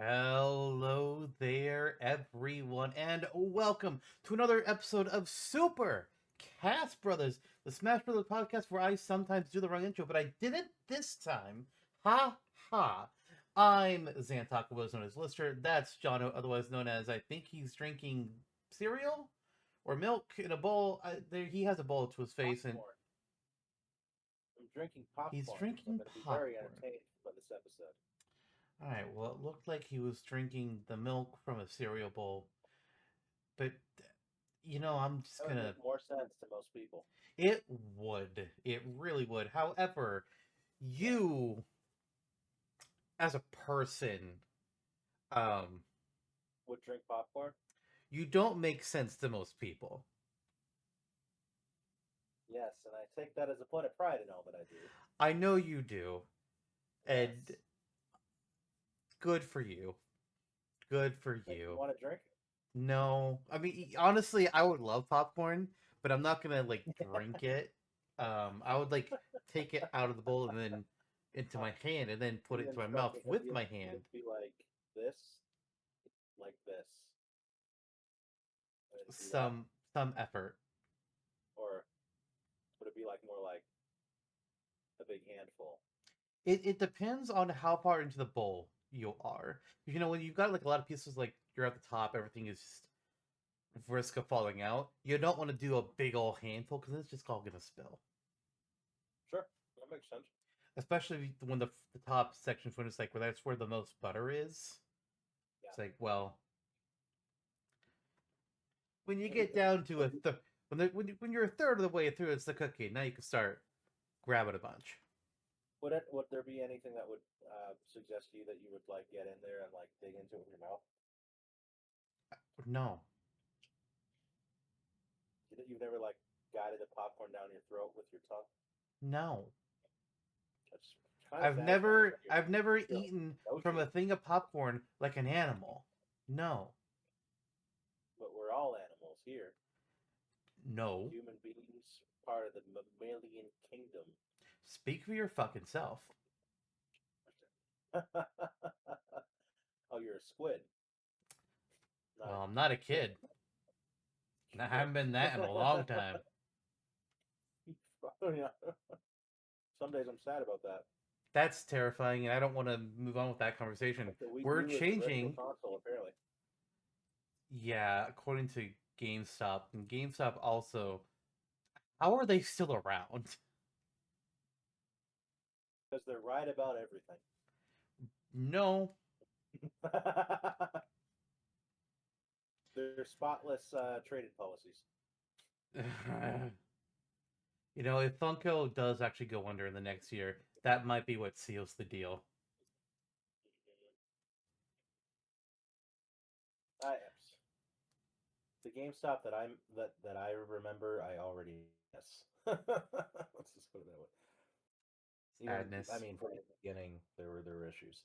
Hello there, everyone, and welcome to another episode of Super Cast Brothers, the Smash Brothers podcast where I sometimes do the wrong intro, but I did it this time. Ha ha. I'm Zantok, otherwise known as Lister. That's Jonno, otherwise known as I think he's drinking cereal or milk in a bowl. He has a bowl to his face, and Popcorn. I'm drinking he's popcorn, so I'm drinking going to be very popcorn. entertained by this episode. All right, well, it looked like he was drinking the milk from a cereal bowl, but I'm just That would gonna. make more sense to most people. It would. It really would. However, Yeah. you, as a person, um, Would drink popcorn? you don't make sense to most people. Yes, and I take that as a point of pride in all that I do. I know you do, and Yes. good for you. Good for You you. want to drink? No, I mean, honestly, I would love popcorn, but I'm not gonna like drink it. I would like take it out of the bowl and then into my hand and then put it The into my mouth instructions would with be, my hand. would be this, like this. Would it be that? Some effort. Or would it be like more like a big handful? It depends on how far into the bowl you are. When you've got like a lot of pieces, like you're at the top, everything is just risk of falling out. You don't want to do a big old handful because it's just all gonna spill. Sure, that makes sense. Especially when the top section, when it's like where that's where the most butter is. Yeah. It's like, well, when you get down to when you're a third of the way through, it's the cookie. Now you can start grabbing a bunch. Would there be anything that would suggest to you that you would like get in there and like dig into it with your mouth? No, You've never like guided the popcorn down your throat with your tongue? no. That's kind of satisfying. I've never Still, eaten no from a shit. thing of popcorn like an animal. No, But we're all animals here. no. Human beings, part of the mammalian kingdom. Speak for your fucking self. Oh, you're a squid. Not Well, I'm not a kid. I haven't been that in a long time. Yeah. Some days I'm sad about that. That's terrifying, and I don't want to move on with that conversation. Like the Wii We're U is a virtual changing. console, apparently. Yeah, according to GameStop, and GameStop also. How are they still around? Because they're right about everything. No. They're spotless trading policies. If Funko does actually go under in the next year, that might be what seals the deal. The GameStop that I remember, I already yes. Let's just put it that way. Sadness. I mean, from the beginning, there were issues.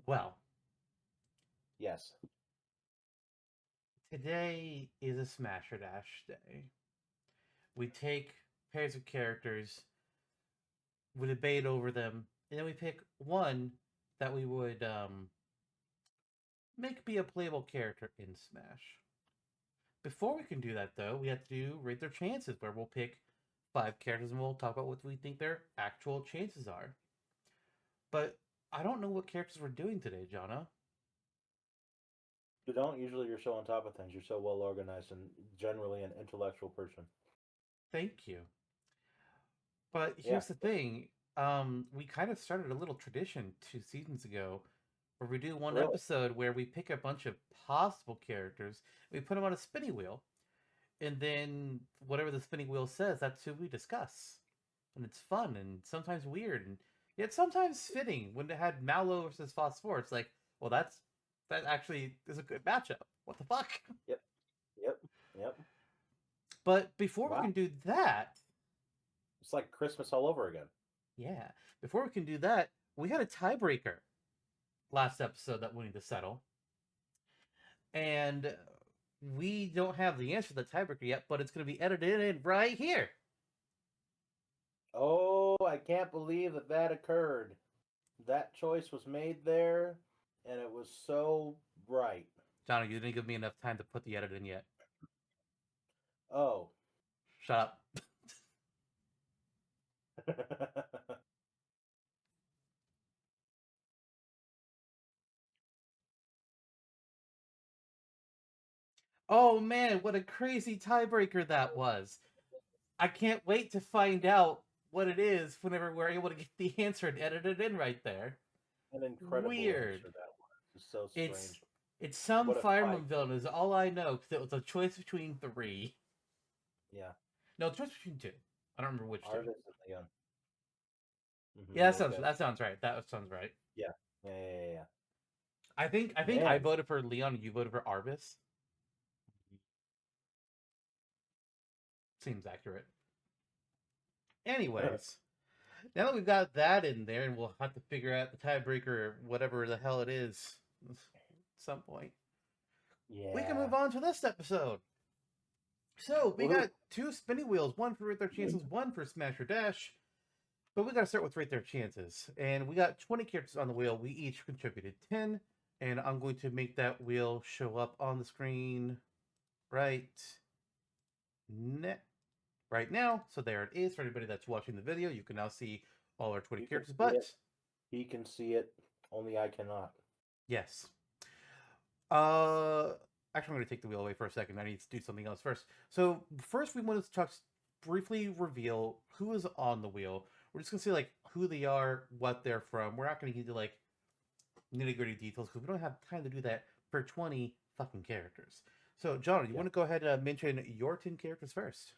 Well, yes. Today is a Smash or Dash day. We take pairs of characters, we debate over them, and then we pick one that we would make be a playable character in Smash. Before we can do that, though, we have to do Rate Their Chances, where we'll pick 5 characters and we'll talk about what we think their actual chances are. But I don't know what characters we're doing today, Jonna. You don't usually. You're so on top of things. You're so well organized and generally an intellectual person. Thank you. But Yeah. here's the thing. We kind of started a little tradition 2 seasons ago where we do one Really? episode where we pick a bunch of possible characters, we put them on a spinning wheel, and then whatever the spinning wheel says, that's who we discuss. And it's fun and sometimes weird and yet sometimes fitting. When it had Mallow versus Phosphor, it's like, well, that actually is a good matchup. What the fuck? Yep. Yep. Yep. But before we Wow. can do that, It's like Christmas all over again. yeah, before we can do that, we had a tiebreaker last episode that we need to settle. And we don't have the answer to the tiebreaker yet, but it's going to be edited in right here. Oh, I can't believe that occurred. that choice was made there, and it was so right. Johnny, you didn't give me enough time to put the edit in yet. Oh. Shut up. Oh man, what a crazy tiebreaker that was. I can't wait to find out what it is whenever we're able to get the answer and edit it in right there. An incredible Weird. answer that was. It's so It's strange. it's some What a Fire fight. Emblem villain is all I know because it was a choice between three. Yeah. No, choice between two. I don't remember which two. Arvis and Leon. Yeah, We'll get. that sounds right. That sounds right. Yeah. Yeah. I think I Man. voted for Leon and you voted for Arvis. Seems accurate. Anyways, now that we've got that in there, and we'll have to figure out the tiebreaker, whatever the hell it is, at some point. We can Yeah. move on to this episode. So we Woohoo. got two spinning wheels, one for Rate Their Chances, one for Smash or Dash. But we got to start with Rate Their Chances, and we got 20 characters on the wheel. We each contributed 10, and I'm going to make that wheel show up on the screen right right now. So there it is for everybody that's watching the video. You can now see all our 20 You can characters. see But it. He can see it. Only I cannot. yes, actually, I'm going to take the wheel away for a second. I need to do something else first. So first, we want to talk briefly reveal who is on the wheel. We're just going to say like who they are, what they're from. We're not going to get into like nitty gritty details because we don't have time to do that for 20 fucking characters. So, John, you want to go ahead and mention your 10 characters first?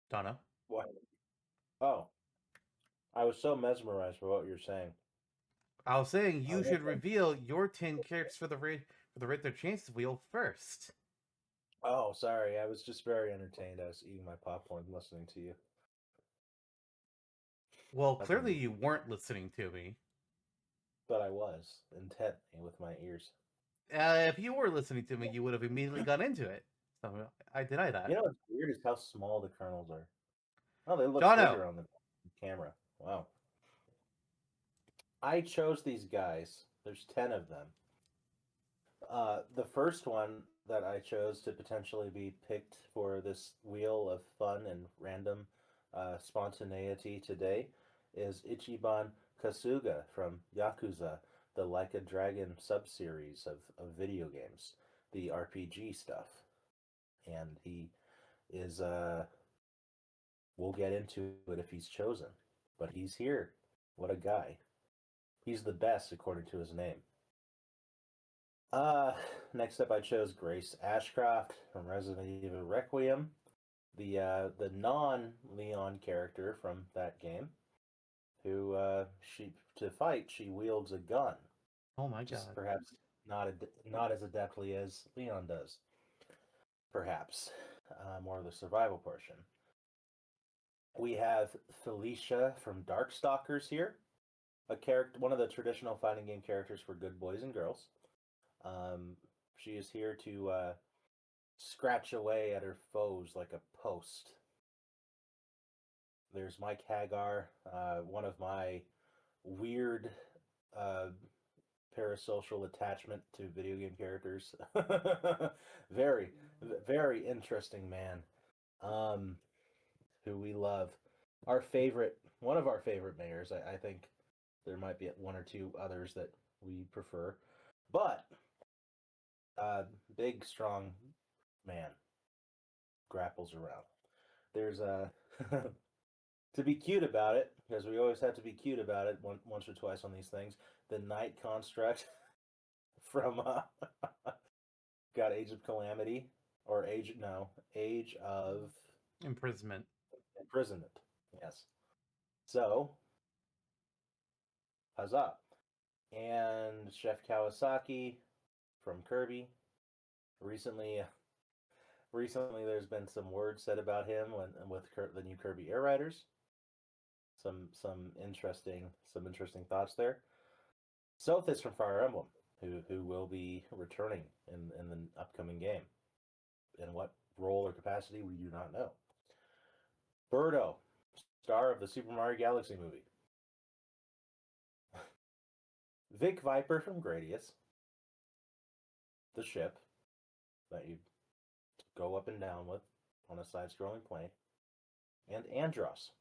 Donna? What? Oh. I was so mesmerized by what you're saying. I was saying I you should wasn't. reveal your 10 characters for the Rate Their Chances wheel first. Oh, sorry. I was just very entertained. I was eating my popcorn listening to you. Well, That's clearly you weren't listening to me. But I was intently with my ears. If you were listening to me, you would have immediately got into it. So I deny that. You know what's weird is how small the kernels are. Oh, they look Jono, bigger on the camera. Wow. I chose these guys. There's 10 of them. The first one that I chose to potentially be picked for this wheel of fun and random spontaneity today is Ichiban Kasuga from Yakuza, the Like a Dragon sub-series of video games, the RPG stuff. And he is, we'll get into it if he's chosen, but he's here. What a guy. He's the best according to his name. Uh, Next up, I chose Grace Ashcroft from Resident Evil Requiem, the non-Leon character from that game, who she wields a gun, oh my just god. perhaps not as adeptly as Leon does, perhaps more of the survival portion. We have Felicia from Darkstalkers here, a character, one of the traditional fighting game characters for good boys and girls. She is here to scratch away at her foes like a post. There's Mike Hagar, one of my weird uh, parasocial attachment to video game characters. very, very interesting man, who we love. One of our favorite mayors. I think there might be one or two others that we prefer, but big, strong man grapples around. There's a to be cute about it, because we always have to be cute about it once or twice on these things. The Night Construct from got Age of Calamity or Age of Imprisonment. Imprisonment. Yes. So, huzzah! And Chef Kawasaki from Kirby. Recently, there's been some words said about him with the new Kirby Air Riders. Some interesting thoughts there. Sothis from Fire Emblem, who will be returning in the upcoming game. role or capacity, we do not know. Birdo, star of the Super Mario Galaxy movie. Vic Viper from Gradius, the ship that you go up and down with on a side-scrolling plane, and Andros.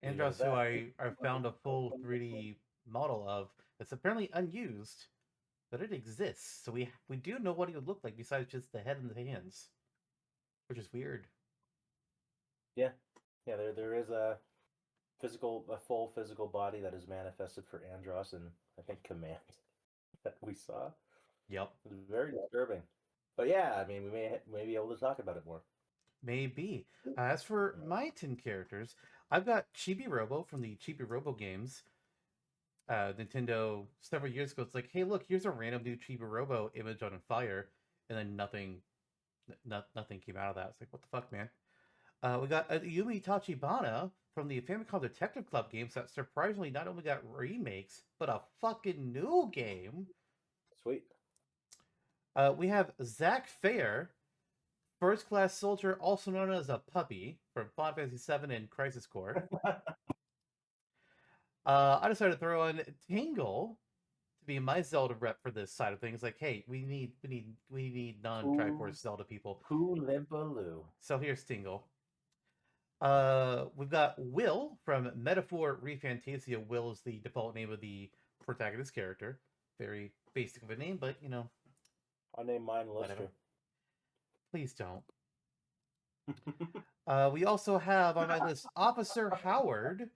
Andros, who I found a full 3D model of, that's apparently unused, but it exists. So we do know what he would look like besides just the head and the hands, which is weird. Yeah, there is a full physical body that is manifested for Andros and I think Command that we saw. Yep. It was very disturbing. But yeah, I mean, we may be able to talk about it more. Maybe. As for my 10 characters, I've got Chibi-Robo from the Chibi-Robo games. Nintendo several years ago, it's like, hey, look, here's a random new Chibi-Robo image on fire, and then nothing came out of that. It's like, what the fuck, man? We got Yumi Tachibana from the Famicom Detective Club games that surprisingly not only got remakes, but a fucking new game. Sweet. We have Zach Fair, First Class Soldier, also known as a puppy, from Final Fantasy VII and Crisis Core. I decided to throw in Tingle to be my Zelda rep for this side of things. Like, hey, we need non-Triforce Zelda people. Kooloo. So here's Tingle. We've got Will from Metaphor ReFantasia. Will is the default name of the protagonist character. Very basic of a name, but you know. I'll name mine Lister. Please don't. We also have on my list Officer Howard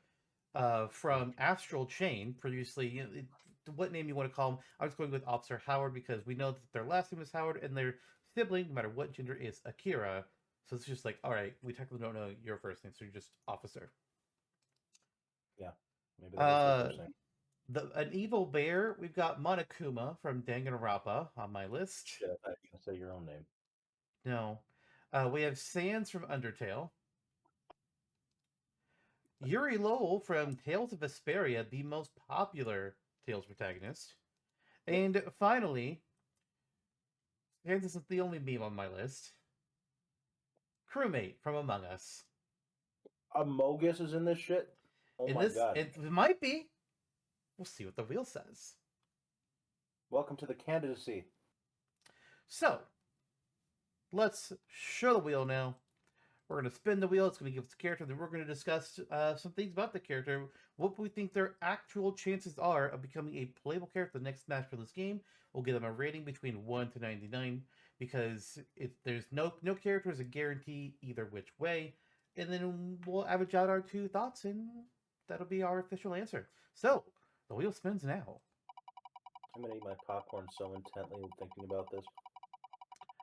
from Astral Chain. Previously, you know, what name you want to call him? I was going with Officer Howard because we know that their last name is Howard and their sibling, no matter what gender, is Akira. So it's just like, all right, we technically don't know your first name, so you're just Officer. Yeah, maybe that is your first name. An evil bear, we've got Monokuma from Danganronpa on my list. Shit, I thought you were going to say your own name. No. We have Sans from Undertale. Yuri Lowell from Tales of Vesperia, the most popular Tales protagonist. And finally, and this is the only meme on my list, Crewmate from Among Us. Amogus is in this shit? Oh my god. It might be. We'll see what the wheel says. Welcome to the candidacy. So, let's show the wheel now. We're going to spin the wheel. It's going to give us a character. Then we're going to discuss some things about the character. What we think their actual chances are of becoming a playable character in the next Smash Bros. Game. We'll give them a rating between 1 to 99 because there's no character is a guarantee either which way. And then we'll average out our 2 thoughts, and that'll be our official answer. So, the wheel spins now. I'm going to eat my popcorn so intently thinking about this.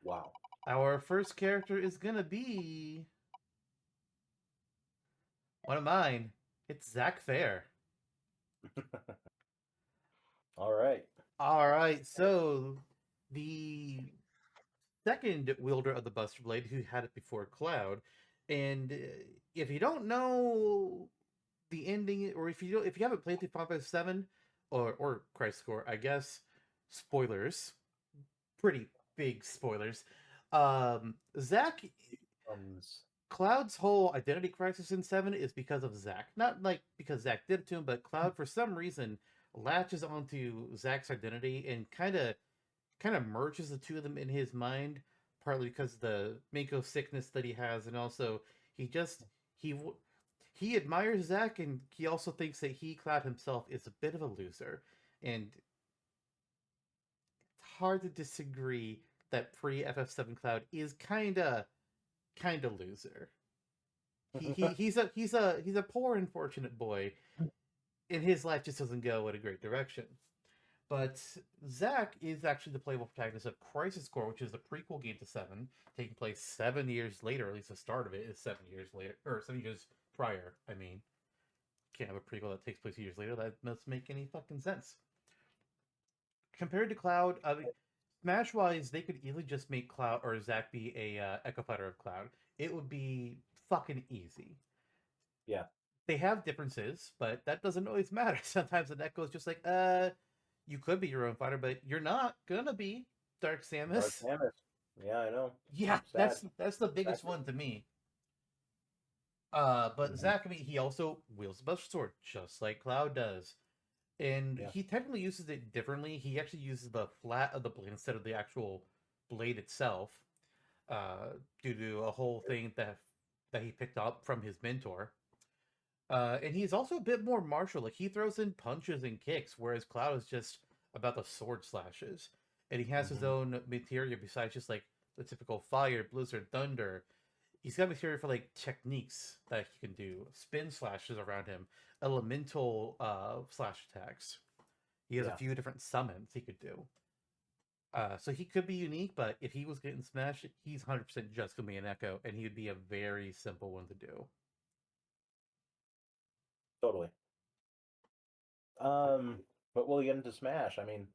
Wow. Our first character is going to be one of mine. It's Zach Fair. All right. All right. So the second wielder of the Buster Blade, who had it before Cloud, and if you don't know the ending, or if you haven't played through Final Fantasy VII or Crisis Core, I guess spoilers, pretty big spoilers. Zach. Cloud's whole identity crisis in 7 is because of Zack. Not like because Zack did it to him, but Cloud, for some reason, latches onto Zack's identity and kind of merges the two of them in his mind, partly because of the Mako sickness that he has, and also he admires Zack, and he also thinks that Cloud himself, is a bit of a loser. And it's hard to disagree that pre-FF7 Cloud is kind of loser. He's a poor unfortunate boy, and his life just doesn't go in a great direction. But Zack is actually the playable protagonist of Crisis Core, which is a prequel game to 7, taking place 7 years later. At least the start of it is 7 years later, or 7 years prior. I mean, can't have a prequel that takes place years later. That doesn't make any fucking sense. Compared to Cloud, Smash-wise, they could easily just make Cloud or Zack be a Echo Fighter of Cloud. It would be fucking easy. Yeah. They have differences, but that doesn't always matter. Sometimes an Echo is just like, you could be your own fighter, but you're not gonna be. Dark Dark Samus. Samus. Yeah, I know. Yeah, Sad. that's the biggest Exactly. one to me. But Hmm. Zack, I mean, he also wields a Buster Sword, just like Cloud does. And Yeah. he technically uses it differently. He actually uses the flat of the blade instead of the actual blade itself, due to a whole thing that he picked up from his mentor. And he's also a bit more martial. Like he throws in punches and kicks, whereas Cloud is just about the sword slashes. And he has his Hmm. own materia besides just like the typical fire, blizzard, thunder. He's got material for like techniques that he can do, spin slashes around him, elemental slash attacks. He has a Yeah. few different summons he could do. So he could be unique, but if he was getting smashed, he's 100% just gonna be an Echo, and he would be a very simple one to do. Totally. But we'll get into Smash. I mean,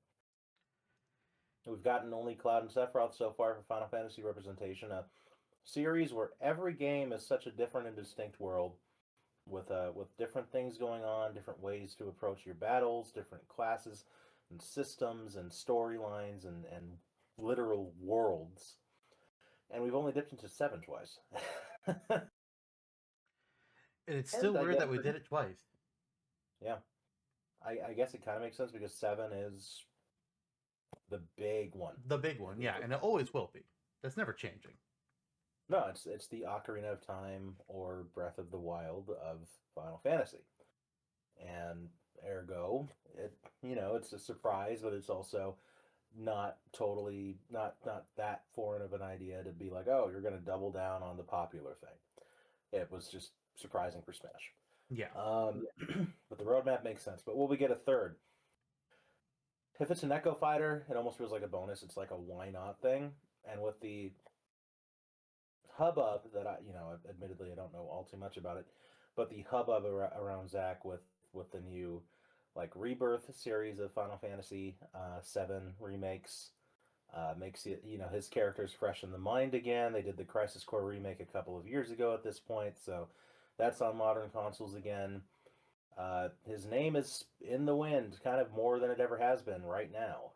we've gotten only Cloud and Sephiroth so far for Final Fantasy representation. A series where every game is such a different and distinct world with different things going on, different ways to approach your battles, different classes and systems and storylines and literal worlds. And we've only dipped into 7 twice. And it's still And I weird guess, that we did it twice. yeah, I guess it kind of makes sense because 7 is the big one. The big one, yeah, and it always will be. That's never changing. No, it's the Ocarina of Time or Breath of the Wild of Final Fantasy, and ergo, it's a surprise, but it's also not totally not that foreign of an idea to be like, oh, you're going to double down on the popular thing. It was just surprising for Smash. Yeah. But the roadmap makes sense. But will we get a third? If it's an Echo Fighter, it almost feels like a bonus. It's like a why not thing. And with the hubbub that admittedly I don't know all too much about it, but the hubbub around Zach with the new like Rebirth series of Final Fantasy VII remakes makes it his character's fresh in the mind again. They did the Crisis Core remake a couple of years ago at this point, so that's on modern consoles again. His name is in the wind, kind of more than it ever has been right now.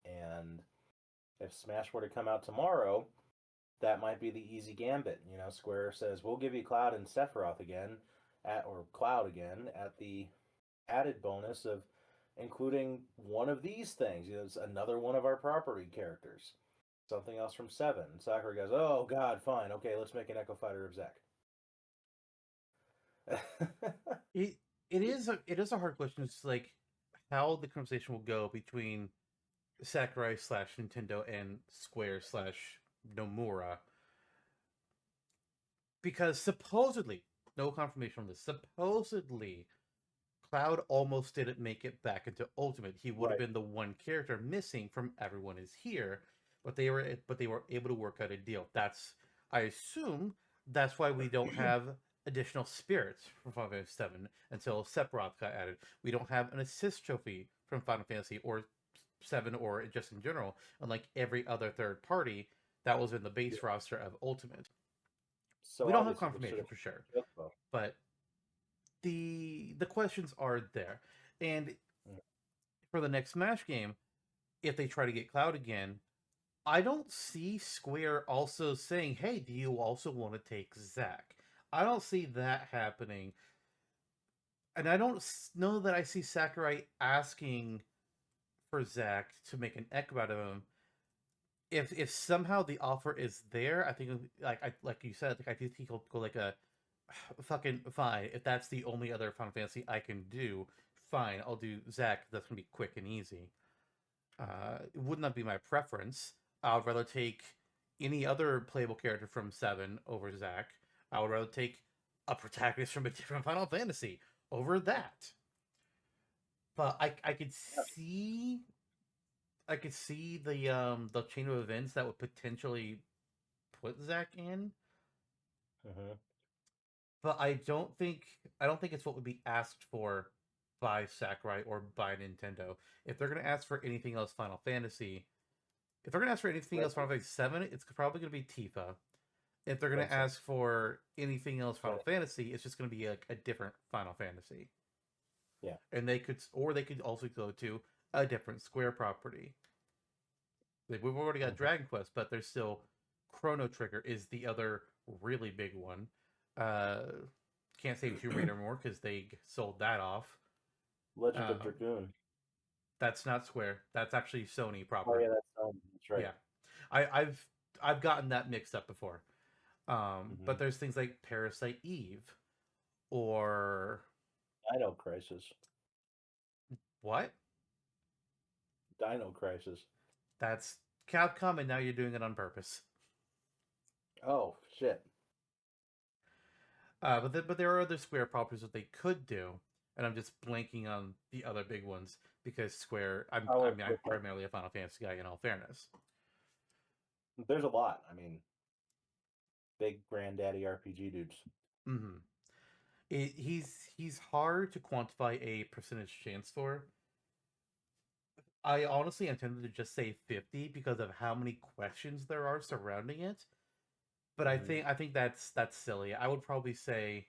And if Smash were to come out tomorrow, that might be the easy gambit. Square says we'll give you Cloud and Sephiroth again, or Cloud again at the added bonus of including one of these things. It's another one of our property characters, something else from 7. Sakura goes, "Oh God, fine, okay, let's make an Echo Fighter of Zack." It it is a hard question. It's like how the conversation will go between Sakurai slash Nintendo and Square slash Nomura, because supposedly, no confirmation on this, supposedly Cloud almost didn't make it back into Ultimate. He would have Right. been the one character missing from Everyone Is Here, but they were able to work out a deal. I assume that's why we don't have additional spirits from Final Fantasy VII until Sephiroth got added. We don't have an assist trophy from Final Fantasy or 7 or just in general, unlike every other third party that was in the Yeah. base roster of Ultimate. So We don't have obviously, which should confirmation have for sure, Chocobo. but the questions are there. And Mm. for the next Smash game, if they try to get Cloud again, I don't see Square also saying, "Hey, do you also want to take Zack?" I don't see that happening, and I don't know that I see Sakurai asking for Zack to make an Echo out of him. If somehow the offer is there, I think like you said, I do think he'll go like a fucking fine. If that's the only other Final Fantasy I can do, fine, I'll do Zack. That's gonna be quick and easy. It would not be my preference. I would rather take any other playable character from 7 over Zack. I would rather take a protagonist from a different Final Fantasy over that. But I could see the chain of events that would potentially put Zack in, Mm-hmm. but I don't think it's what would be asked for by Sakurai or by Nintendo. If they're gonna ask for anything else Final Fantasy, If they're gonna ask for anything Right. else Final Fantasy VII, it's probably gonna be Tifa. If they're gonna Makes sense. ask for anything else Final But Fantasy, it's just gonna be like a different Final Fantasy. yeah, And they could also go to a different Square property. Like, we've already got Mhm. Dragon Quest, but there's still Chrono Trigger is the other really big one. Uh, can't say Tomb Raider more because they sold that off. Legend of Um, Dragoon. that's not Square. That's actually Sony Oh proper. yeah, that's right. Yeah, I, I've I've gotten that mixed up before. Hmm. But there's things like Parasite Eve or Dino Crisis. what? Dino Crisis. That's Capcom, and now you're doing it on purpose. Oh shit. But there are other Square properties that they could do, and I'm just blanking on the other big ones because Square. I Oh, mean, I'm primarily a Final Fantasy guy. In all fairness, there's a lot. I mean, big granddaddy RPG dudes. mm-hmm. He's hard to quantify a percentage chance for. I honestly intended to just say 50 because of how many questions there are surrounding it. But Hmm. I think that's silly. I would probably say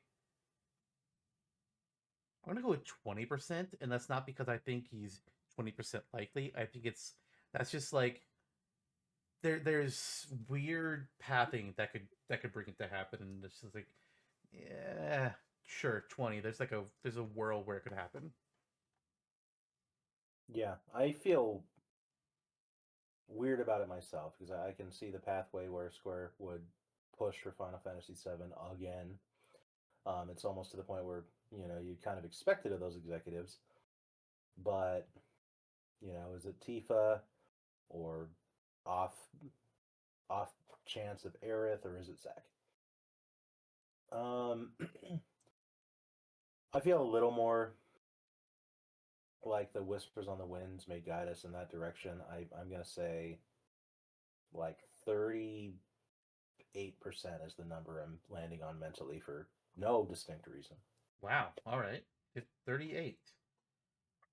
I'm gonna go with 20%, and that's not because I think he's 20% likely. I think that's just like there's weird pathing that could bring it to happen, and it's just like yeah, sure, 20. There's a world where it could happen. Yeah, I feel weird about it myself because I can see the pathway where Square would push for Final Fantasy VII again. It's almost to the point where you kind of expect it of those executives, but is it Tifa or off off chance of Aerith or is it Zack? Um, I feel a little more like the whispers on the winds may guide us in that direction. I'm gonna say like 38% is the number I'm landing on mentally for no distinct reason. Wow. All right. 38.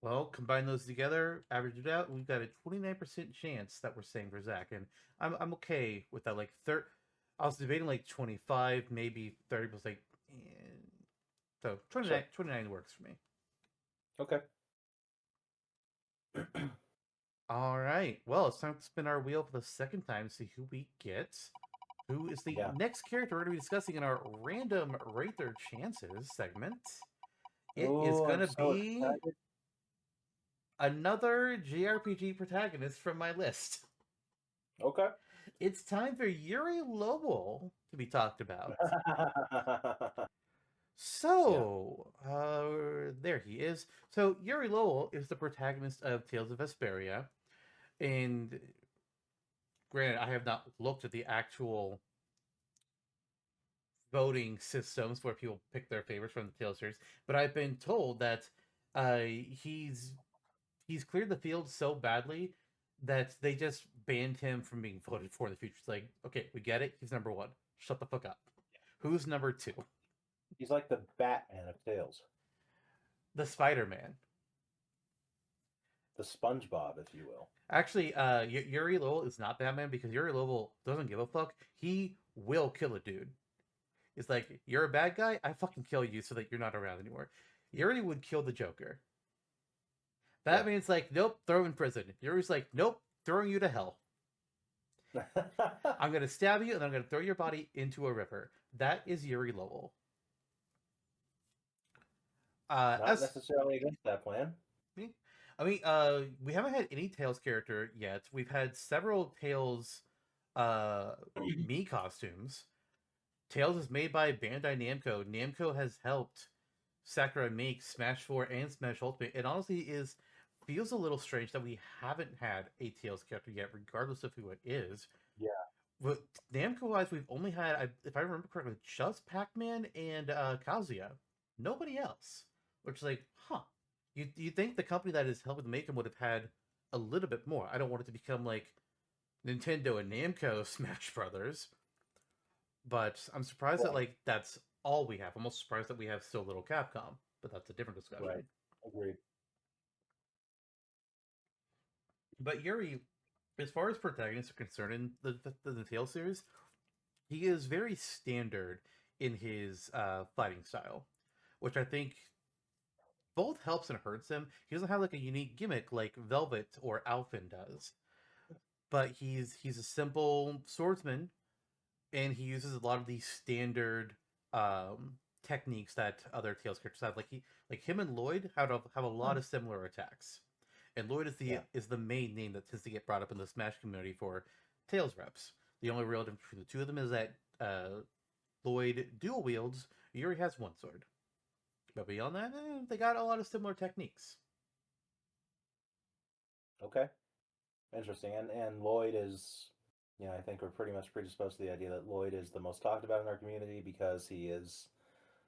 Well, combine those together, average it out, we've got a 29% chance that we're saying for Zach, and I'm okay with that. Like I was debating like 25, maybe 30, but like, so Sure. 29 works for me. Okay. All right. Well, it's time to spin our wheel for the second time to see who we get. Who is the Yeah. next character we're going to be discussing in our random rate their chances segment? It is Oh, going I'm to so be excited. another JRPG protagonist from my list. Okay. It's time for Yuri Lowell to be talked about. Yeah. So, there he is. So, Yuri Lowell is the protagonist of Tales of Vesperia. And granted, I have not looked at the actual voting systems where people pick their favorites from the Tales series, but I've been told that uh, he's he's cleared the field so badly that they just banned him from being voted for in the future. It's like, okay, we get it. He's number one. Shut the fuck up. Who's number two? He's like the Batman of Tales, The Spider Man. the SpongeBob, if you will. Actually, Yuri Lowell is not Batman because Yuri Lowell doesn't give a fuck. He will kill a dude. It's like, you're a bad guy, I fucking kill you so that you're not around anymore. Yuri would kill the Joker. Yeah. Batman's like, nope, throw him in prison. Yuri's like, nope, throwing you to hell. I'm gonna stab you and I'm gonna throw your body into a river. That is Yuri Lowell. Not As necessarily against that plan. me, I mean, we haven't had any Tails character yet. We've had several Tails, uh, me costumes. Tails is made by Bandai Namco. Namco has helped Sakurai make Smash 4 and Smash Ultimate. It honestly is feels a little strange that we haven't had a Tails character yet, regardless of who it is. Yeah. But Namco wise, we've only had, if I remember correctly, just Pac-Man and Kazuya. Nobody else. Which is like, huh. You think the company that is helping to make them would have had a little bit more. I don't want it to become like Nintendo and Namco Smash Brothers, but I'm surprised that Yeah. like that's all we have. I'm almost surprised that we have so little Capcom, but that's a different Right. discussion. Agreed. But Yuri, as far as protagonists are concerned in the Tale series, he is very standard in his fighting style, which I think both helps and hurts him. He doesn't have like a unique gimmick like Velvet or Alphen does. but he's a simple swordsman, and he uses a lot of these standard um, techniques that other Tales characters have. Like him and Lloyd have a lot of similar attacks, and Lloyd Yeah. is the main name that tends to get brought up in the Smash community for Tales reps. The only real difference between the two of them is that Lloyd dual wields, Yuri has one sword. But beyond that, they got a lot of similar techniques. Okay. Interesting. And Lloyd is, I think we're pretty much predisposed to the idea that Lloyd is the most talked about in our community because he is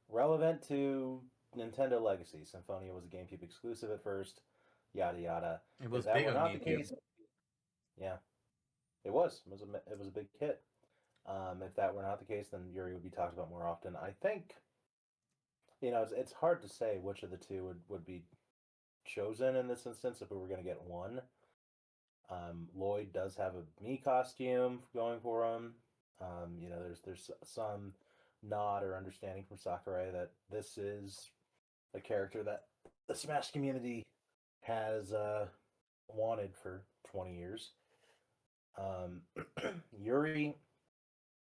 relevant to Nintendo legacy. Symphonia was a GameCube exclusive at first, yada yada. It If was that big were on not the GameCube. case, yeah, it was. It was a big hit. If that were not the case, then Yuri would be talked about more often. I think, it's hard to say which of the two would be chosen in this instance if we were going to get one. Lloyd does have a Mii costume going for him. There's some nod or understanding from Sakurai that this is a character that the Smash community has wanted for 20 years. Yuri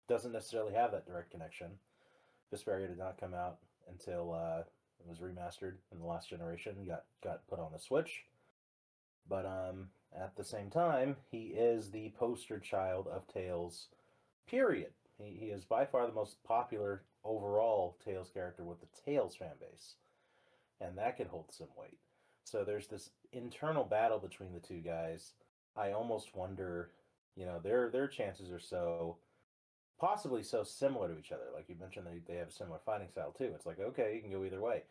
doesn't necessarily have that direct connection. Vesperia did not come out until it was remastered in the last generation. Got put on the Switch, but at the same time, he is the poster child of Tails. Period. He is by far the most popular overall Tails character with the Tails fan base, and that could hold some weight. So there's this internal battle between the two guys. I almost wonder, their chances are possibly so similar to each other. Like you mentioned, they have a similar fighting style too. It's like, okay, you can go either way.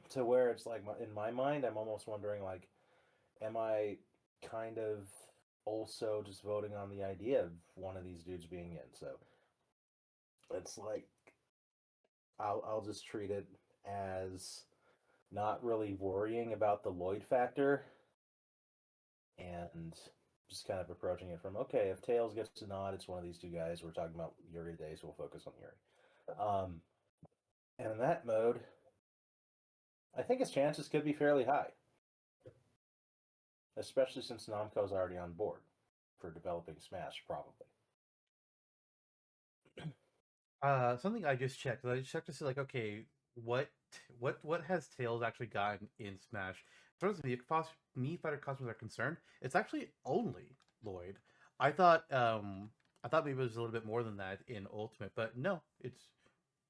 To where it's like, in my mind, I'm almost wondering, like, am I kind of also just voting on the idea of one of these dudes being in? So it's like, I'll just treat it as not really worrying about the Lloyd factor and just kind of approaching it from, okay, if Tails gets a nod, it's one of these two guys. We're talking about Yuri today, so we'll focus on Yuri. And in that mode, I think his chances could be fairly high, especially since Namco's already on board for developing Smash, probably. Something I just checked. I just checked to see, like, okay, what has Tails actually gotten in Smash? As far as the Mii Fighter costumes are concerned, it's actually only Lloyd. I thought I thought maybe it was a little bit more than that in Ultimate, but no, it's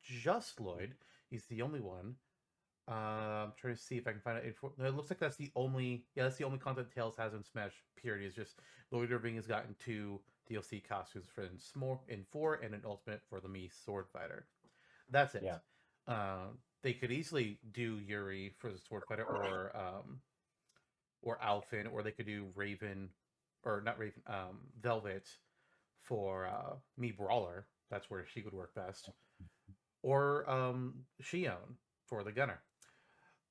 just Lloyd. He's the only one. I'm trying to see if I can find it. No, it looks like that's the only content Tails has in Smash. Period. Is just Lloyd Irving has gotten 2 DLC costumes for in 4 and an Ultimate for the Mii Sword Fighter. That's it. Yeah. They could easily do Yuri for the Sword Fighter, or Alphen, or they could do Raven, or not Raven, Velvet for Mii Brawler. That's where she would work best, or Shion for the Gunner.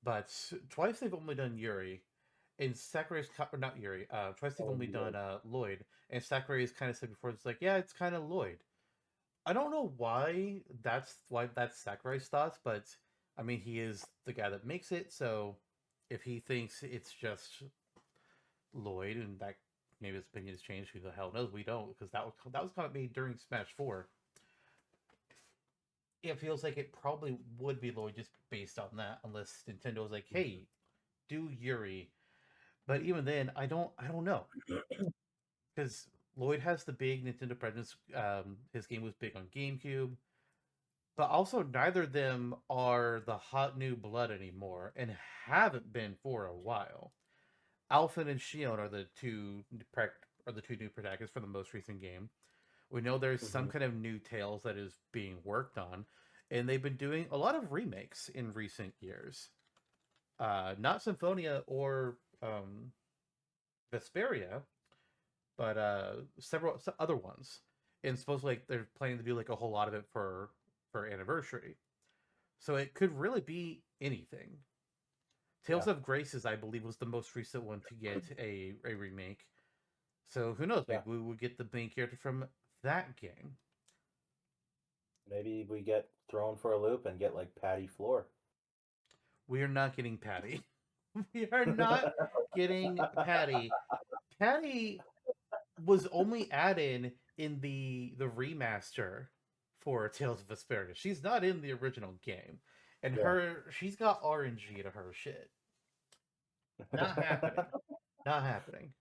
But twice they've only done Yuri, and Sakurai's or not Yuri. Twice they've only done Lloyd, and Sakurai has kind of said before, it's like, yeah, it's kind of Lloyd. I don't know why that's Sakurai's thoughts, but I mean, he is the guy that makes it, so if he thinks it's just Lloyd, and that maybe his opinion has changed, who the hell knows? We don't, because that was kind of made during Smash 4. It feels like it probably would be Lloyd just based on that, unless Nintendo was like, "Hey, do Yuri." But even then, I don't know, because Lloyd has the big Nintendo presence. His game was big on GameCube, but also neither of them are the hot new blood anymore, and haven't been for a while. Alphen and Shion are the two new protagonists for the most recent game. We know there's some kind of new Tales that is being worked on, and they've been doing a lot of remakes in recent years. Not Symphonia or Vesperia, but some other ones. And supposedly, like, they're planning to do like a whole lot of it for anniversary. So it could really be anything. Tales of Graces, I believe, was the most recent one to get a remake. So who knows? Maybe we would get the main character from that game. Maybe we get thrown for a loop and get like Patty Floor. We are not getting Patty. We are not getting Patty. Patty was only added in the remaster for Tales of Vesperia. She's not in the original game, and Yeah. she's got RNG to her shit. Not happening. Not happening.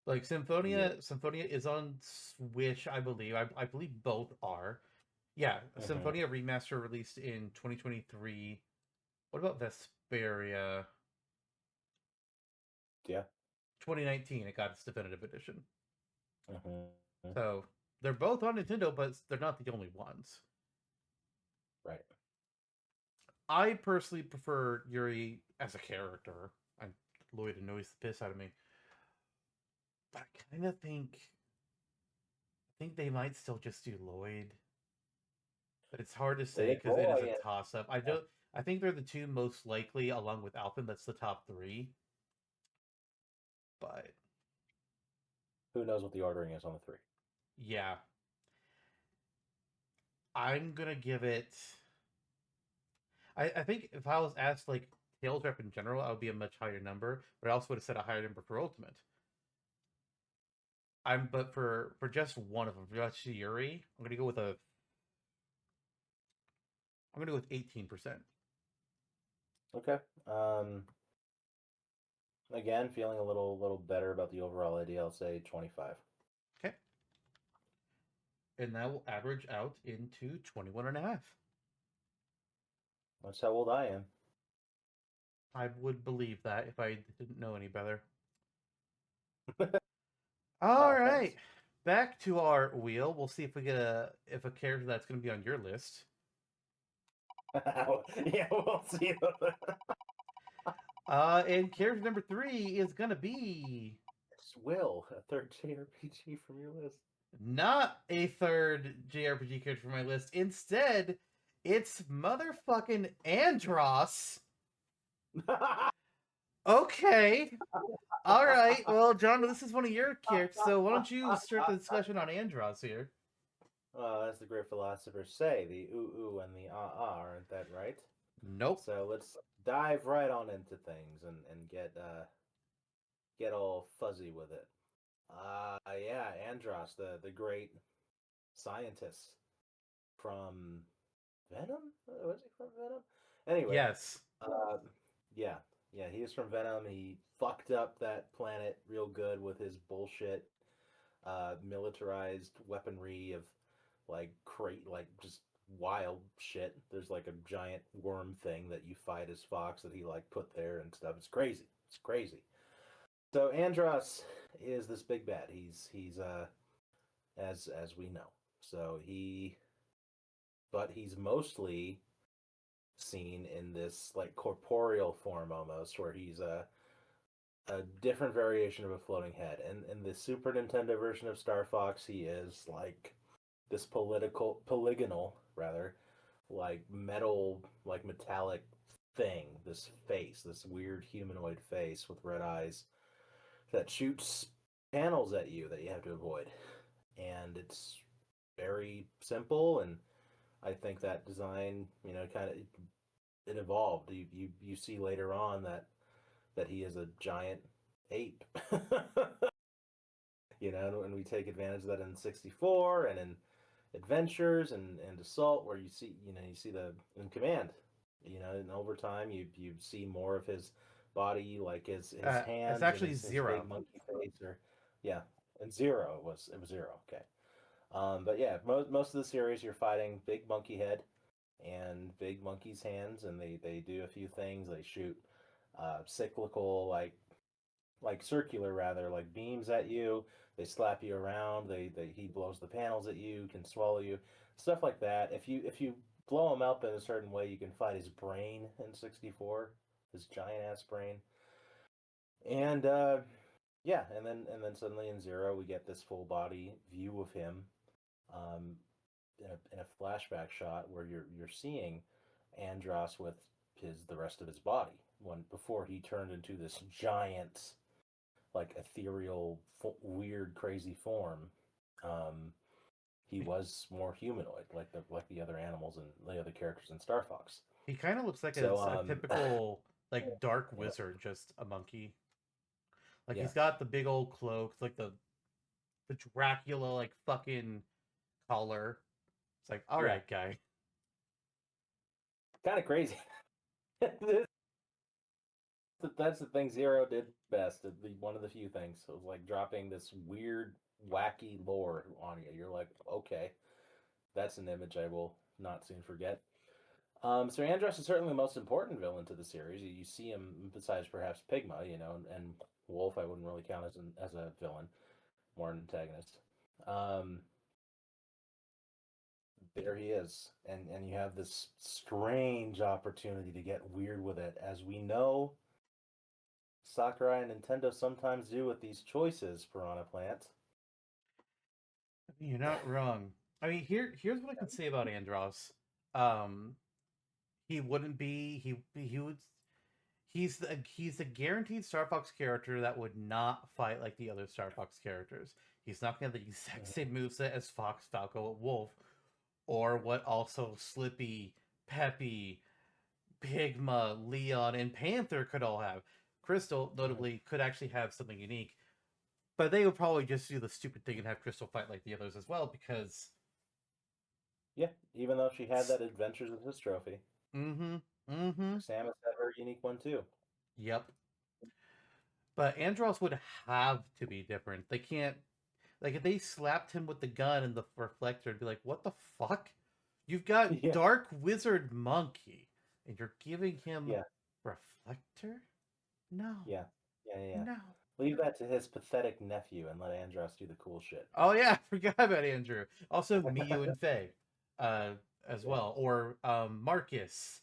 Like Yeah. Symphonia is on Switch, I believe. I believe both are. Yeah, Hmm. Symphonia remaster released in 2023. What about Vesperia? Yeah. 2019. It got its definitive edition. Hmm. So they're both on Nintendo, but they're not the only ones. Right. I personally prefer Yuri as a character. Lloyd annoys the piss out of me, but I kind of think they might still just do Lloyd. But it's hard to They say did because it is a boy. toss up. Yeah. I think they're the two most likely, along with Alphen. That's the top three. But Who knows what the ordering is on the three? yeah, I'm gonna give it. I think if I was asked like Tails rep in general, I would be a much higher number. But I also would have said a higher number for Ultimate. But for just one of them, for just Yuri, I'm gonna go with 18%. Okay. Again, feeling a little better about the overall idea. I'll say 25. Okay, and that will average out into 21 and a half. That's how old I am. I would believe that if I didn't know any better. All Oh, right, thanks. back to our wheel. We'll see if we get a character that's going to be on your list. Yeah, we'll see. And character number 3 is going to be Will, a third JRPG from your list. not a third JRPG character for my list. Instead, it's motherfucking Andros. Okay. All right. Well, John, this is one of your characters, so why don't you start the discussion on Andros here? As the great philosophers say, the ooh ooh and the ah ah, aren't that right? Nope. So let's dive right on into things and get all fuzzy with it. Yeah, Andros, the great scientist from Venom. Was he from Venom? Anyway, Yes. uh, yeah, yeah, he is from Venom. He fucked up that planet real good with his bullshit, militarized weaponry of like just wild shit. There's like a giant worm thing that you fight as Fox that he like put there and stuff. It's crazy. It's crazy. So Andros is this big bad. He's as we know. So he's mostly seen in this like corporeal form almost, where he's a different variation of a floating head. And in the Super Nintendo version of Star Fox, he is like this polygonal rather, like metal, like metallic thing. This face, this weird humanoid face with red eyes that shoots panels at you that you have to avoid. And it's very simple, and I think that design, kind of it evolved. You see later on that he is a giant ape. And we take advantage of that in 64 and in adventures and assault, where you see the in command, and over time you see more of his body, like his It's hands and actually his Zero. big monkey face, or yeah. And Zero, it was Zero. Okay. But yeah, most of the series you're fighting big monkey head and big monkey's hands, and they do a few things. They shoot cyclical, like circular rather, like beams at you. They slap you around. He blows the panels at you, can swallow you, stuff like that. If you blow him up in a certain way, you can fight his brain in 64, his giant ass brain. And yeah, and then suddenly in Zero we get this full body view of him, um, in a flashback shot where you're seeing Andros with the rest of his body, when before he turned into this giant, like ethereal, weird, crazy form. Um, he was more humanoid, like the other animals and the other characters in Star Fox. He kind of looks like So a typical like dark yeah, wizard, just a monkey. Like Yeah. he's got the big old cloak, like the Dracula like fucking collar. It's like, all Yeah. right, guy. Kind of crazy. That's the thing Zero did best. One of the few things. So it was like dropping this weird, wacky lore on you. You're like, okay, that's an image I will not soon forget. So Andros is certainly the most important villain to the series. You see him besides perhaps Pigma, and Wolf. I wouldn't really count as a villain, more an antagonist. There he is, and you have this strange opportunity to get weird with it, as we know Sakurai and Nintendo sometimes do with these choices, Piranha Plant. You're not wrong. I mean, here's what I can say about Andros. Um, he wouldn't be he would he's a guaranteed Star Fox character that would not fight like the other Star Fox characters. He's not gonna have the exact same moveset as Fox, Falco, Wolf, or what also Slippy, Peppy, Pigma, Leon, and Panther could all have. Crystal, notably, could actually have something unique. But they would probably just do the stupid thing and have Crystal fight like the others as well, because Yeah, even though she had that Adventures of His trophy. mm-hmm. Mm-hmm. Samus had her unique one too. Yep. But Andros would have to be different. They can't like if they slapped him with the gun and the reflector, it'd be like, what the fuck? You've got Yeah, Dark Wizard Monkey, and you're giving him yeah, reflector? No. yeah, yeah. No. Leave that to his pathetic nephew and let Andros do the cool shit. Oh yeah, I forgot about Andrew. Also Miyu and Faye, as Yeah. well, or Marcus,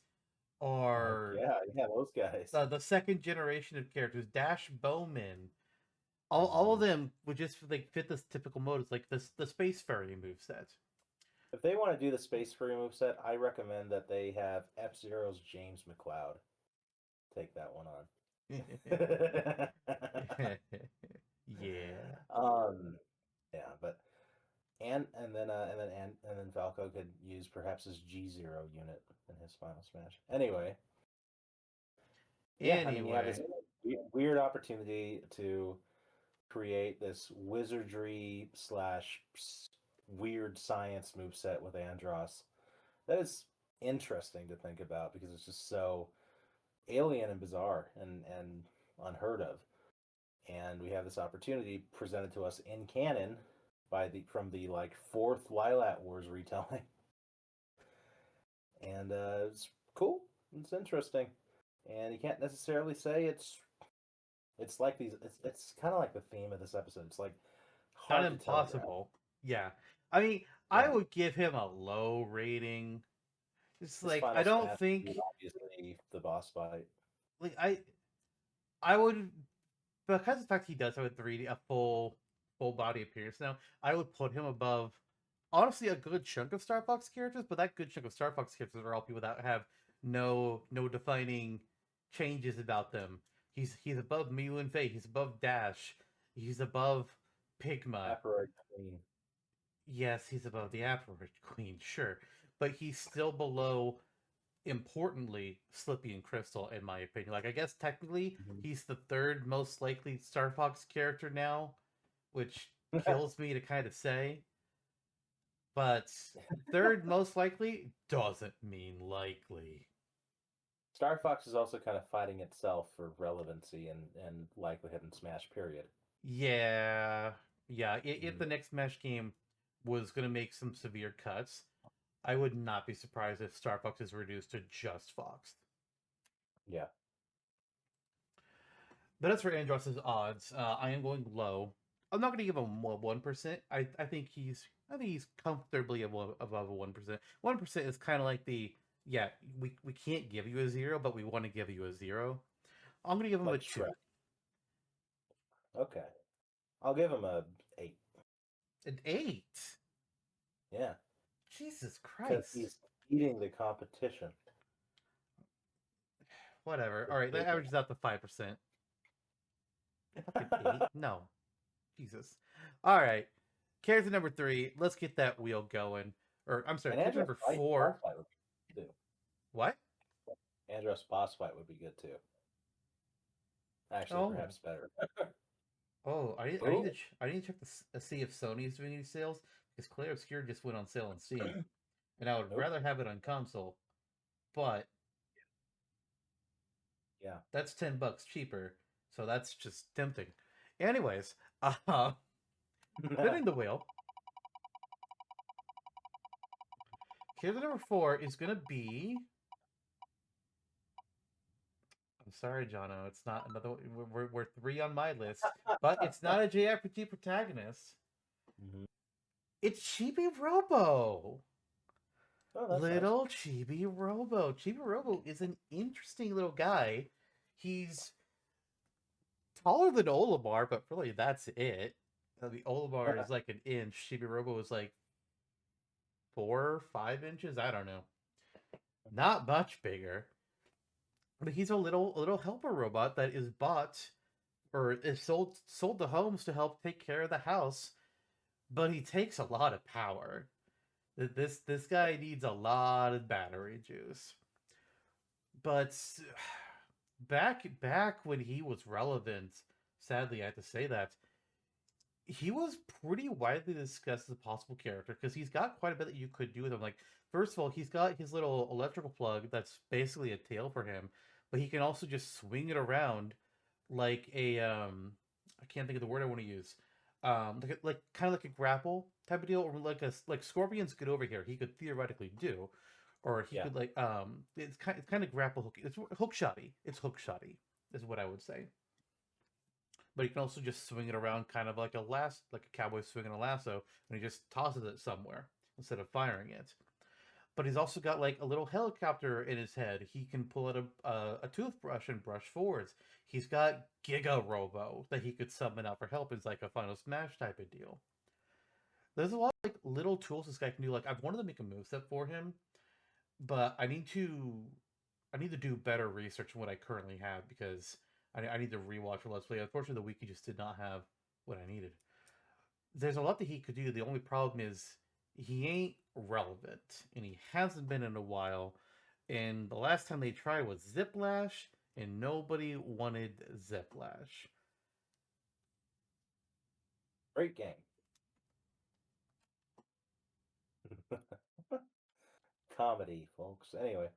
or Yeah, those guys. the second generation of characters, Dash Bowman. All of them would just like fit this typical mode. It's like the Space Fairy moveset. If they want to do the Space Fury moveset, I recommend that they have F-Zero's James McLeod take that one on. Yeah. Yeah, but and then Falco could use perhaps his G0 unit in his final smash. Anyway, yeah, I mean you have this Anyway, weird opportunity to create this wizardry slash weird science moveset with Andros. That is interesting to think about because it's just so alien and bizarre and unheard of. And we have this opportunity presented to us in canon from the like fourth Lilat Wars retelling, and it's cool. It's interesting, and you can't necessarily say it's like these. It's kind of like the theme of this episode. It's like not hard to telegraph. impossible. Yeah. I mean, I Yeah, would give him a low rating. It's his like final I don't smash is think obviously the boss fight. like I would, because of the fact he does have a 3D, a full body appearance now, I would put him above honestly a good chunk of Star Fox characters, but that good chunk of Star Fox characters are all people that have no defining changes about them. He's above Mew and Faye, he's above Dash, he's above Pigma. Aperoid Queen. Yes, he's above the Aperate Queen, sure. But he's still below, importantly, Slippy and Crystal, in my opinion. Like, I guess technically he's the third most likely Star Fox character now, which kills me to kind of say. But third most likely doesn't mean likely. Star Fox is also kind of fighting itself for relevancy and likelihood in Smash. Period. Yeah. Yeah. If the next Mesh game was going to make some severe cuts, I would not be surprised if Star Fox is reduced to just Fox. Yeah. But as for Andros's odds, I am going low. I'm not going to give him 1%. I think he's comfortably above 1%. 1% is kind of like we can't give you a 0, but we want to give you a 0. I'm going to give him Like a 2. Shrek. Okay. I'll give him a 8. An 8. Yeah. Jesus Because Christ. he's beating the competition. Whatever. All right, that averages out to 5%. Fucking 8? No. Jesus. All right. Character number 3. Let's get that wheel going. Or I'm sorry, character number 4. What? Andros boss fight would be good too. Actually, perhaps better. Oh, Who? I need to check see if Sony's doing any sales because Clair Obscure just went on sale on Steam, and I would Nope. rather have it on console, but Yeah. that's $10 cheaper, so that's just tempting. Anyways, uh, spinning the wheel. Character number 4 is gonna be. I'm sorry, Jonno. It's not another. We're 3 on my list, but it's not a JRPG protagonist. Mhm. It's Chibi-Robo. Oh, that's nice. Little Chibi-Robo. Chibi-Robo is an interesting little guy. He's taller than Olimar, but really that's it. The Olimar is like an inch. Chibi-Robo is like 4 or 5 inches. I don't know. Not much bigger. But he's a little helper robot that is bought or is sold to homes to help take care of the house. But he takes a lot of power. This guy needs a lot of battery juice. But back when he was relevant, sadly I have to say that he was pretty widely discussed as a possible character because he's got quite a bit that you could do with him. Like, first of all, he's got his little electrical plug that's basically a tail for him, but he can also just swing it around like a I can't think of the word I want to use. Like kind of like a grapple type of deal, or like Scorpion's good over here. He could theoretically do, or he Yeah. could like it's kind of grapple hook. It's hook shotty. It's hook shotty is what I would say. But he can also just swing it around kind of like a cowboy swinging a lasso, and he just tosses it somewhere instead of firing it. But he's also got like a little helicopter in his head. He can pull out a toothbrush and brush forwards. He's got Giga Robo that he could summon out for help as like a Final Smash type of deal. There's a lot of like little tools this guy can do. Like I've wanted to make a moveset for him, but I need to do better research than what I currently have because I need to rewatch a Let's Play. Unfortunately, the wiki just did not have what I needed. There's a lot that he could do. The only problem is he ain't relevant, and he hasn't been in a while. And the last time they tried was Ziplash, and nobody wanted Ziplash. Great game. Comedy, folks. Anyway,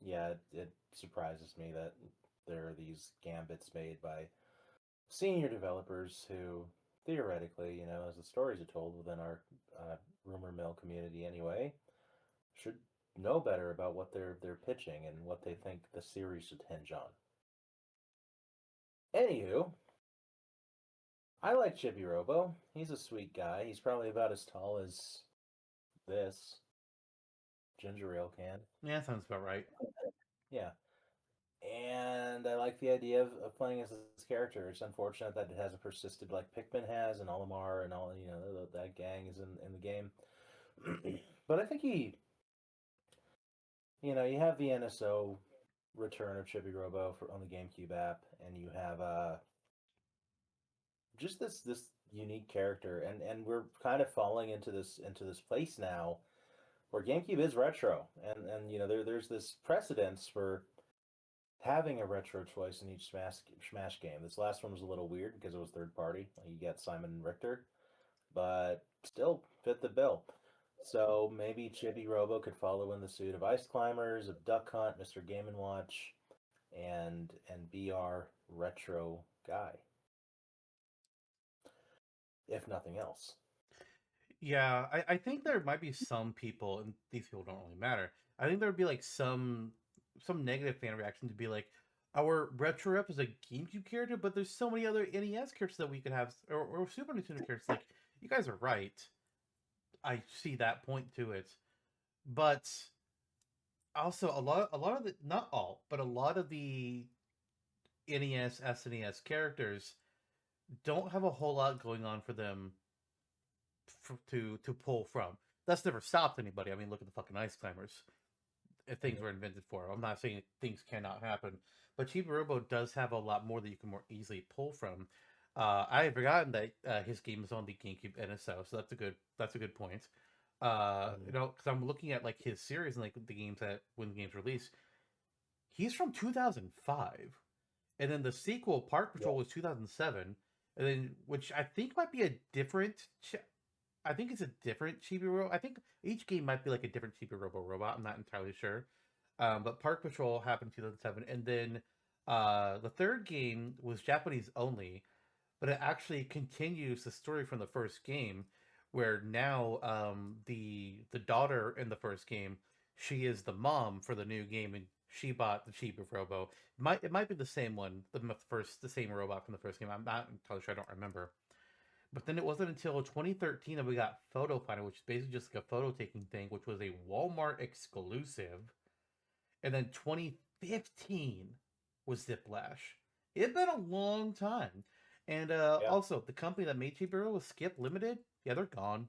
yeah, it surprises me that there are these gambits made by senior developers who theoretically, as the stories are told within our rumor mill community anyway, should know better about what they're pitching and what they think the series should hinge on. Anywho, I like Chibi-Robo. He's a sweet guy. He's probably about as tall as this ginger ale can. Yeah, sounds about right. Yeah. And I like the idea of playing as this character. It's unfortunate that it hasn't persisted like Pikmin has and Olimar and all, that gang is in the game. But I think you have the NSO return of Chibi-Robo on the GameCube app, and you have just this unique character, and we're kind of falling into this place now where GameCube is retro, and there's this precedence for having a retro choice in each Smash game. This last one was a little weird because it was third party. You get Simon and Richter, but still fit the bill. So maybe Chibi-Robo could follow in the suit of Ice Climbers, of Duck Hunt, Mr. Game and Watch, and be our retro guy, if nothing else. Yeah, I think there might be some people, and these people don't really matter. I think there would be like some negative fan reaction to be like, our retro rep is a GameCube character, but there's so many other NES characters that we could have, or Super Nintendo characters. Like, you guys are right. I see that point to it, but also a lot of the not all, but a lot of the NES, SNES characters don't have a whole lot going on for them to pull from. That's never stopped anybody. I mean, look at the fucking Ice Climbers. Things were invented for. I'm not saying things cannot happen, but Chibi-Robo does have a lot more that you can more easily pull from. I had forgotten that his game is on the GameCube NSO, so that's a good point. Because I'm looking at like his series and like the games that when the games released, he's from 2005. and then the sequel, Park Yeah. Patrol, was 2007, and then which I think might be a different. I think it's a different Chibi-Robo. I think each game might be like a different Chibi-Robo robot. I'm not entirely sure. But Park Patrol happened in 2007, and then the third game was Japanese only, but it actually continues the story from the first game, where now the daughter in the first game, she is the mom for the new game, and she bought the Chibi-Robo. It might be the same one, the same robot from the first game. I'm not entirely sure. I don't remember. But then it wasn't until 2013 that we got Photo Finder, which is basically just like a photo taking thing, which was a Walmart exclusive. And then 2015 was Ziplash. It had been a long time. And Yeah. also, the company that made Chibi-Robo was Skip Limited. Yeah, they're gone.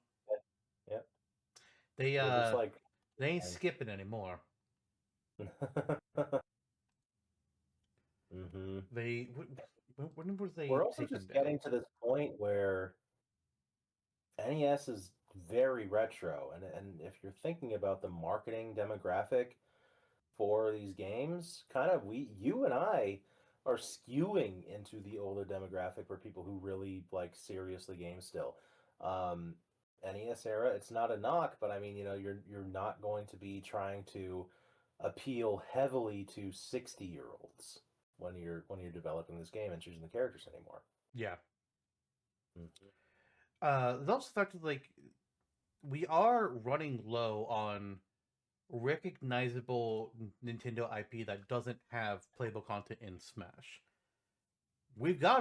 Yeah. They Well, just uh like. they ain't skipping anymore. hmm They when was We're they also taken just down? getting to this point where NES is very retro, and if you're thinking about the marketing demographic for these games, kind of you and I are skewing into the older demographic for people who really like seriously game still. Um, NES era, it's not a knock, but I mean, you're not going to be trying to appeal heavily to 60-year-olds when you're developing this game and choosing the characters anymore. Yeah. Mhm. There's also the fact that like we are running low on recognizable Nintendo IP that doesn't have playable content in Smash. We've got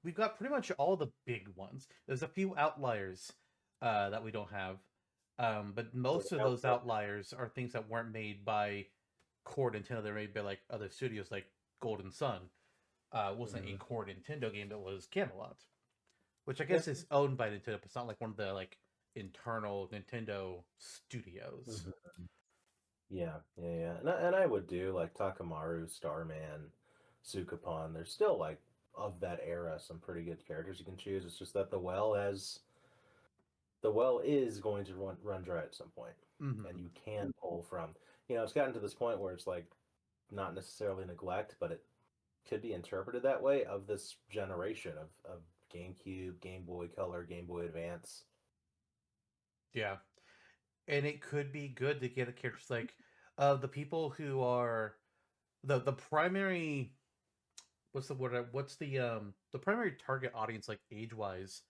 pretty much all the big ones. There's a few outliers that we don't have, but Like most of those Outbreak. outliers are things that weren't made by core Nintendo. They're made by like other studios, like Golden Sun. Wasn't a Mhm. core Nintendo game. That was Camelot, which I Yeah. guess is owned by Nintendo, but it's not like one of the like internal Nintendo studios. Mhm. Yeah, yeah, yeah. And I would do like Takamaru, Starman, Sukapon. There's still like of that era some pretty good characters you can choose. It's just that the well is going to run dry at some point, Mm-hmm. and you can pull from. It's gotten to this point where it's like not necessarily neglect, but it could be interpreted that way of this generation of GameCube, Game Boy Color, Game Boy Advance. Yeah, and it could be good to get a characters like the people who are the primary what's the word the primary target audience like age wise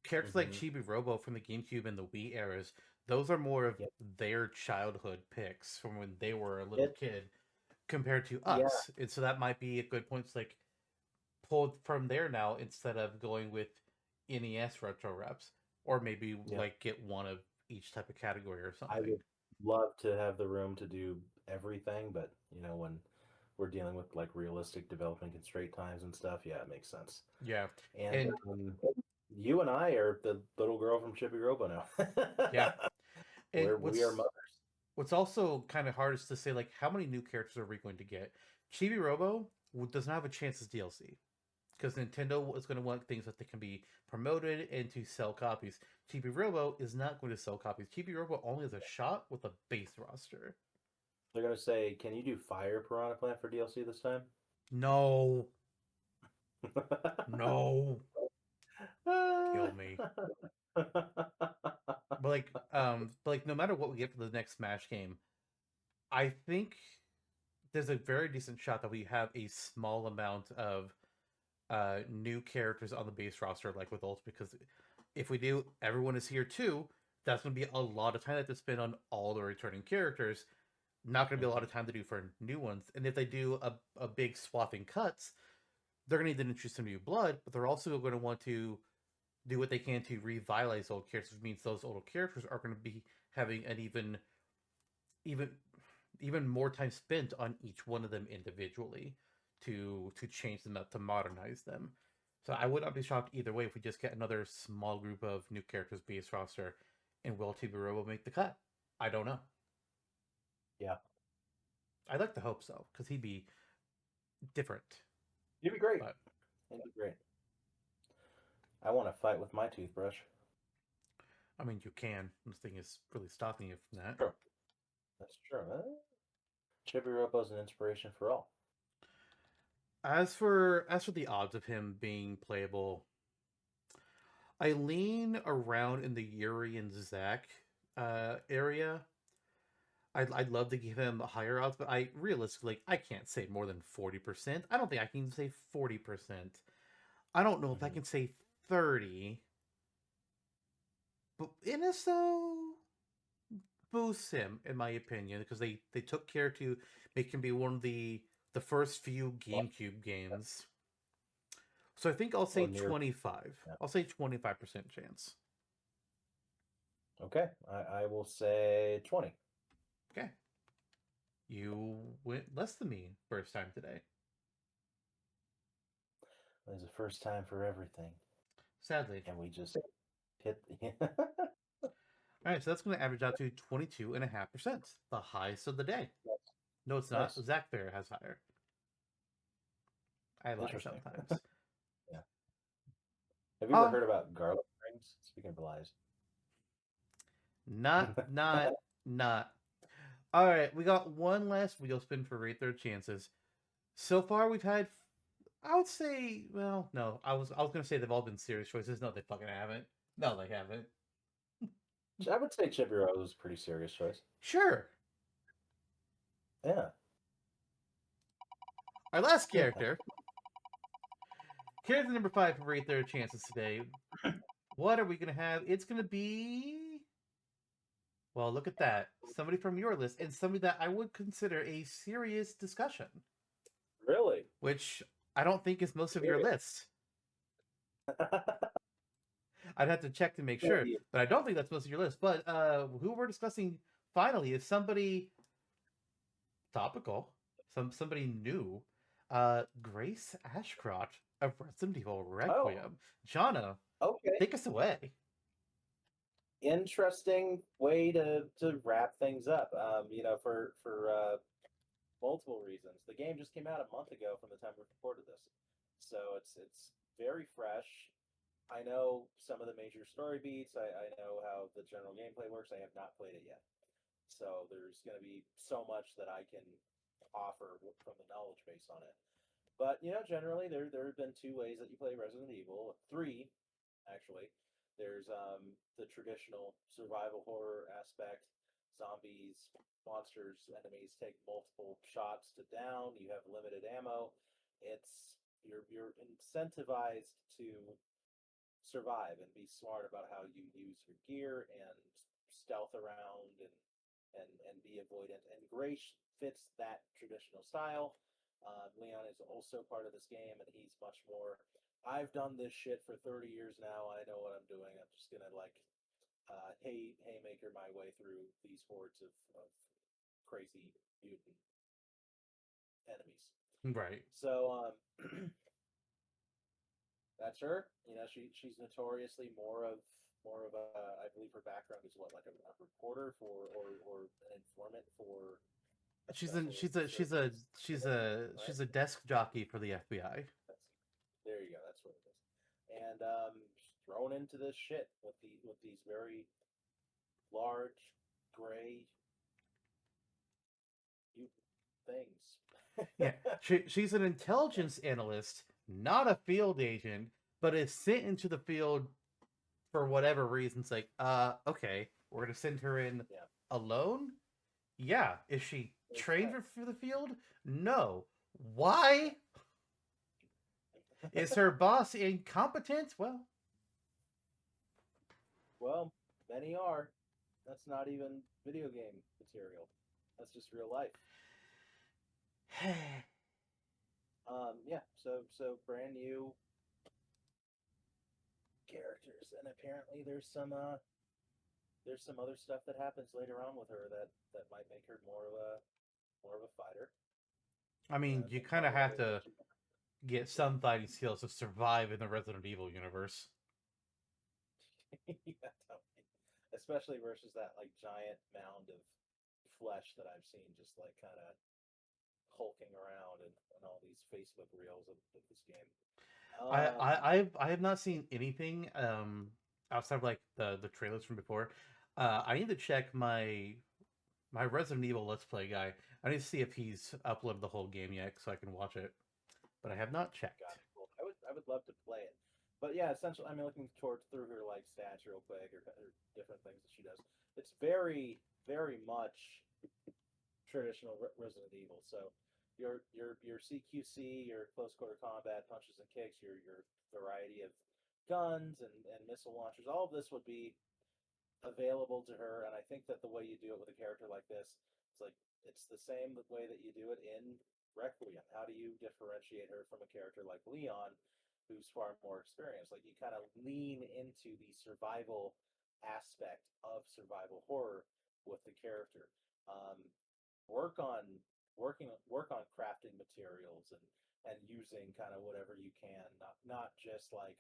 characters like hmm Chibi-Robo from the GameCube and the Wii eras. Those are more of Yep. their childhood picks from when they were a little It, kid compared to yeah, us, and so that might be a good point to like pull from there now instead of going with NES retro reps, or maybe yeah. like get one of each type of category or I something. would love to have the room to do everything, but when we're dealing with like realistic development constraint times and stuff, yeah, it makes sense. Yeah, And and you and I are the little girl from Chibi-Robo now. yeah, and Where we are mothers. what's also kind of hard is to say like how many new characters are we going to get. Chibi-Robo does not have a chance as DLC because Nintendo is going to want things that they can be promoted and to sell copies. Chibi-Robo is not going to sell copies. Chibi-Robo only has a shot with a base roster. They're gonna say, "Can you do Fire Piranha Plant for DLC this time?" No, no, kill me. But like no matter what we get for the next Smash game, I think there's a very decent shot that we have a small amount of new characters on the base roster, like with Ult, because if we do, everyone is here too. That's going to be a lot of time that to spend on all the returning characters. Not going to be a lot Mhm. of time to do for new ones. And if they do a big swapping cuts, they're going to need to introduce some new blood, but they're also going to want to do what they can to revitalize old characters, which means those old characters are going to be having an even even more time spent on each one of them individually to change them up to modernize them. So I would not be shocked either way if we just get another small group of new characters base roster and will Chibi-Robo make the cut. I don't know. Yeah, I'd like to hope so because he'd be different. you'd be great. But It'd be great. I want to fight with my toothbrush. I mean, you can. This thing is really stopping you from that. True. That's true. Chibi-Robo is an inspiration for all. As for the odds of him being playable, I lean around in the Yuri and Zach area. I'd love to give him higher odds, but I realistically I can't say more than 40%. I don't think I can say 40%. I don't know if I Hmm. can say 30. But NSO boosts him, in my opinion, because they took care to make him be one of the first few GameCube games. So I think I'll say Or near. 25. Yeah. I'll say 25% chance. Okay, I will say 20. Okay. You went less than me first time today. It was the first time for everything, Sadly. and we just hit. All right, so that's going to average out to 22.5%, the highest of the day. No, it's not. Nice. Zach Fair has higher. I lie Interesting. sometimes. Yeah. Have you ever Oh, heard about garlic rings? Speaking of lies. not, not, not. All right, we got one last wheel spin for rate third chances. So far, we've had, I would say, well, no, I was gonna say they've all been serious choices. No, they fucking haven't. No, they haven't. I would say Chibi-Robo was a pretty serious choice. Sure. Yeah. Our last character number 5 for rate third chances today. What are we gonna have? It's gonna be, well, look at that. Somebody from your list and somebody that I would consider a serious discussion, Really? which I don't think is most of your Serious. list. I'd have to check to make Yeah, sure, but I don't think that's most of your list. But who we're discussing finally is somebody topical, somebody new. Grace Ashcroft of Resident Evil Oh, Requiem. Jonna, okay. take us away. Interesting way to wrap things up. For multiple reasons. The game just came out a month ago from the time we recorded this, so it's very fresh. I know some of the major story beats. I know how the general gameplay works. I have not played it yet, so there's going to be so much that I can offer from the knowledge base on it. But generally there have been two ways that you play Resident Evil. Three, actually. There's the traditional survival horror aspect. Zombies, monsters, enemies take multiple shots to down. You have limited ammo. It's you're incentivized to survive and be smart about how you use your gear and stealth around and be avoidant. And Grace fits that traditional style. Leon is also part of this game, and he's much more. I've done this shit for 30 years now. I know what I'm doing. I'm just gonna haymaker my way through these hordes of crazy mutant enemies. Right. So that's her. She's notoriously more of a. I believe her background is what, like a reporter for or an informant for She's a special she's a she's a services she's organization, a right? she's a desk jockey for the FBI. That's, there you go. That's what it is. And thrown into this shit with these very large gray things. Yeah, she's an intelligence analyst, not a field agent, but is sent into the field for whatever reason. It's like, okay, we're gonna send her in Yeah, alone. Yeah, is she makes trained sense. for the field? No. Why? Is her boss incompetent? Well, Well, many are. That's not even video game material. That's just real life. Yeah. So brand new characters, and apparently there's some other stuff that happens later on with her that might make her more of a fighter I mean, you than kind of have probably what to she. get some fighting skills to survive in the Resident Evil universe. Yeah, especially versus that like giant mound of flesh that I've seen just like kind of hulking around and all these Facebook reels of this game. I have not seen anything outside of like the trailers from before. I need to check my Resident Evil Let's Play guy. I need to see if he's uploaded the whole game yet so I can watch it. but I have not checked. Gotcha. Cool. I would love to play it. But yeah, essentially, I mean, looking through her like stats real quick or different things that she does, it's very, very much traditional Resident Evil. So your CQC, your close quarter combat, punches and kicks, your variety of guns and missile launchers, all of this would be available to her. And I think that the way you do it with a character like this, it's like it's the same way that you do it in Requiem. How do you differentiate her from a character like Leon, who's far more experienced? Like you kind of lean into the survival aspect of survival horror with the character. Um, work on work on crafting materials and using kind of whatever you can, not just like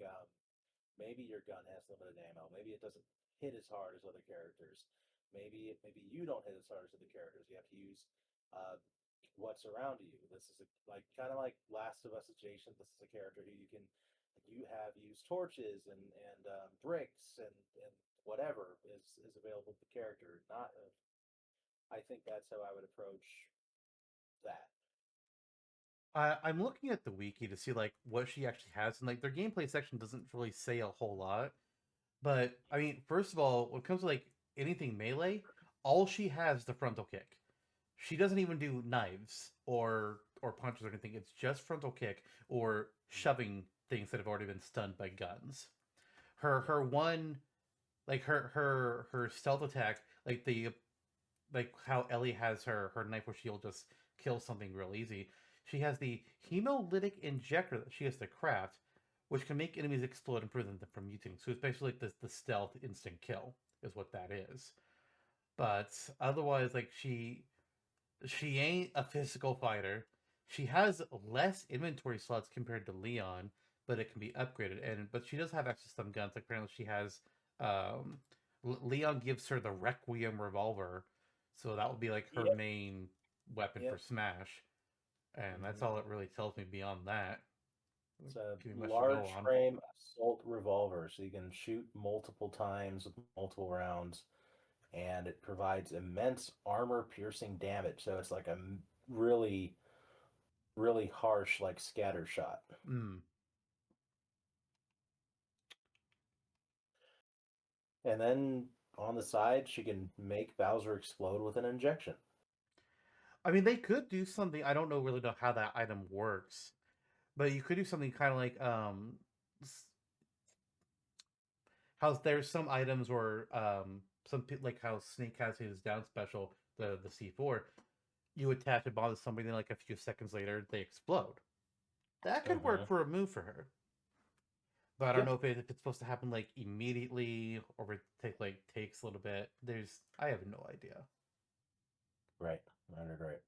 maybe your gun has limited ammo. Maybe it doesn't hit as hard as other characters. Maybe you don't hit as hard as other characters. You have to use uh, what's around you. This is like kind of like Last of Us adjacent. This is a character who you have used torches and bricks and whatever is available to the character. Not I think that's how I would approach that. I'm looking at the wiki to see like what she actually has, and like their gameplay section doesn't really say a whole lot. But I mean, first of all, when it comes to like anything melee, all she has is the frontal kick. She doesn't even do knives or punches or anything. It's just frontal kick or shoving things that have already been stunned by guns. Yeah. Her one like her stealth attack, like how Ellie has her knife where she'll just kill something real easy. She has the hemolytic injector that she has to craft, which can make enemies explode and prevent them from mutating. So it's basically like the stealth instant kill is what that is. But otherwise, like she ain't a physical fighter. She has less inventory slots compared to Leon, but it can be upgraded. And but she does have access to some guns. Like apparently she has um Leon gives her the Requiem revolver, so that would be like her Yep. main weapon for Yep. Smash. And that's Mm-hmm. all it really tells me beyond that. It's a Give me much to go large on. frame assault revolver, so you can shoot multiple times with multiple rounds, and it provides immense armor-piercing damage. So it's like a really, really harsh, like scatter shot. Mm. And then on the side, she can make Bowser explode with an injection. I mean, they could do something. I don't know really know how that item works, but you could do something kind of like how there's some items where like how Snake has his down special, the C4. You attach a bomb to somebody, then like a few seconds later they explode. That could Mm-hmm. work for a move for her. But I don't Yeah. know if it's supposed to happen like immediately or if it takes a little bit. I have no idea. Right. Right.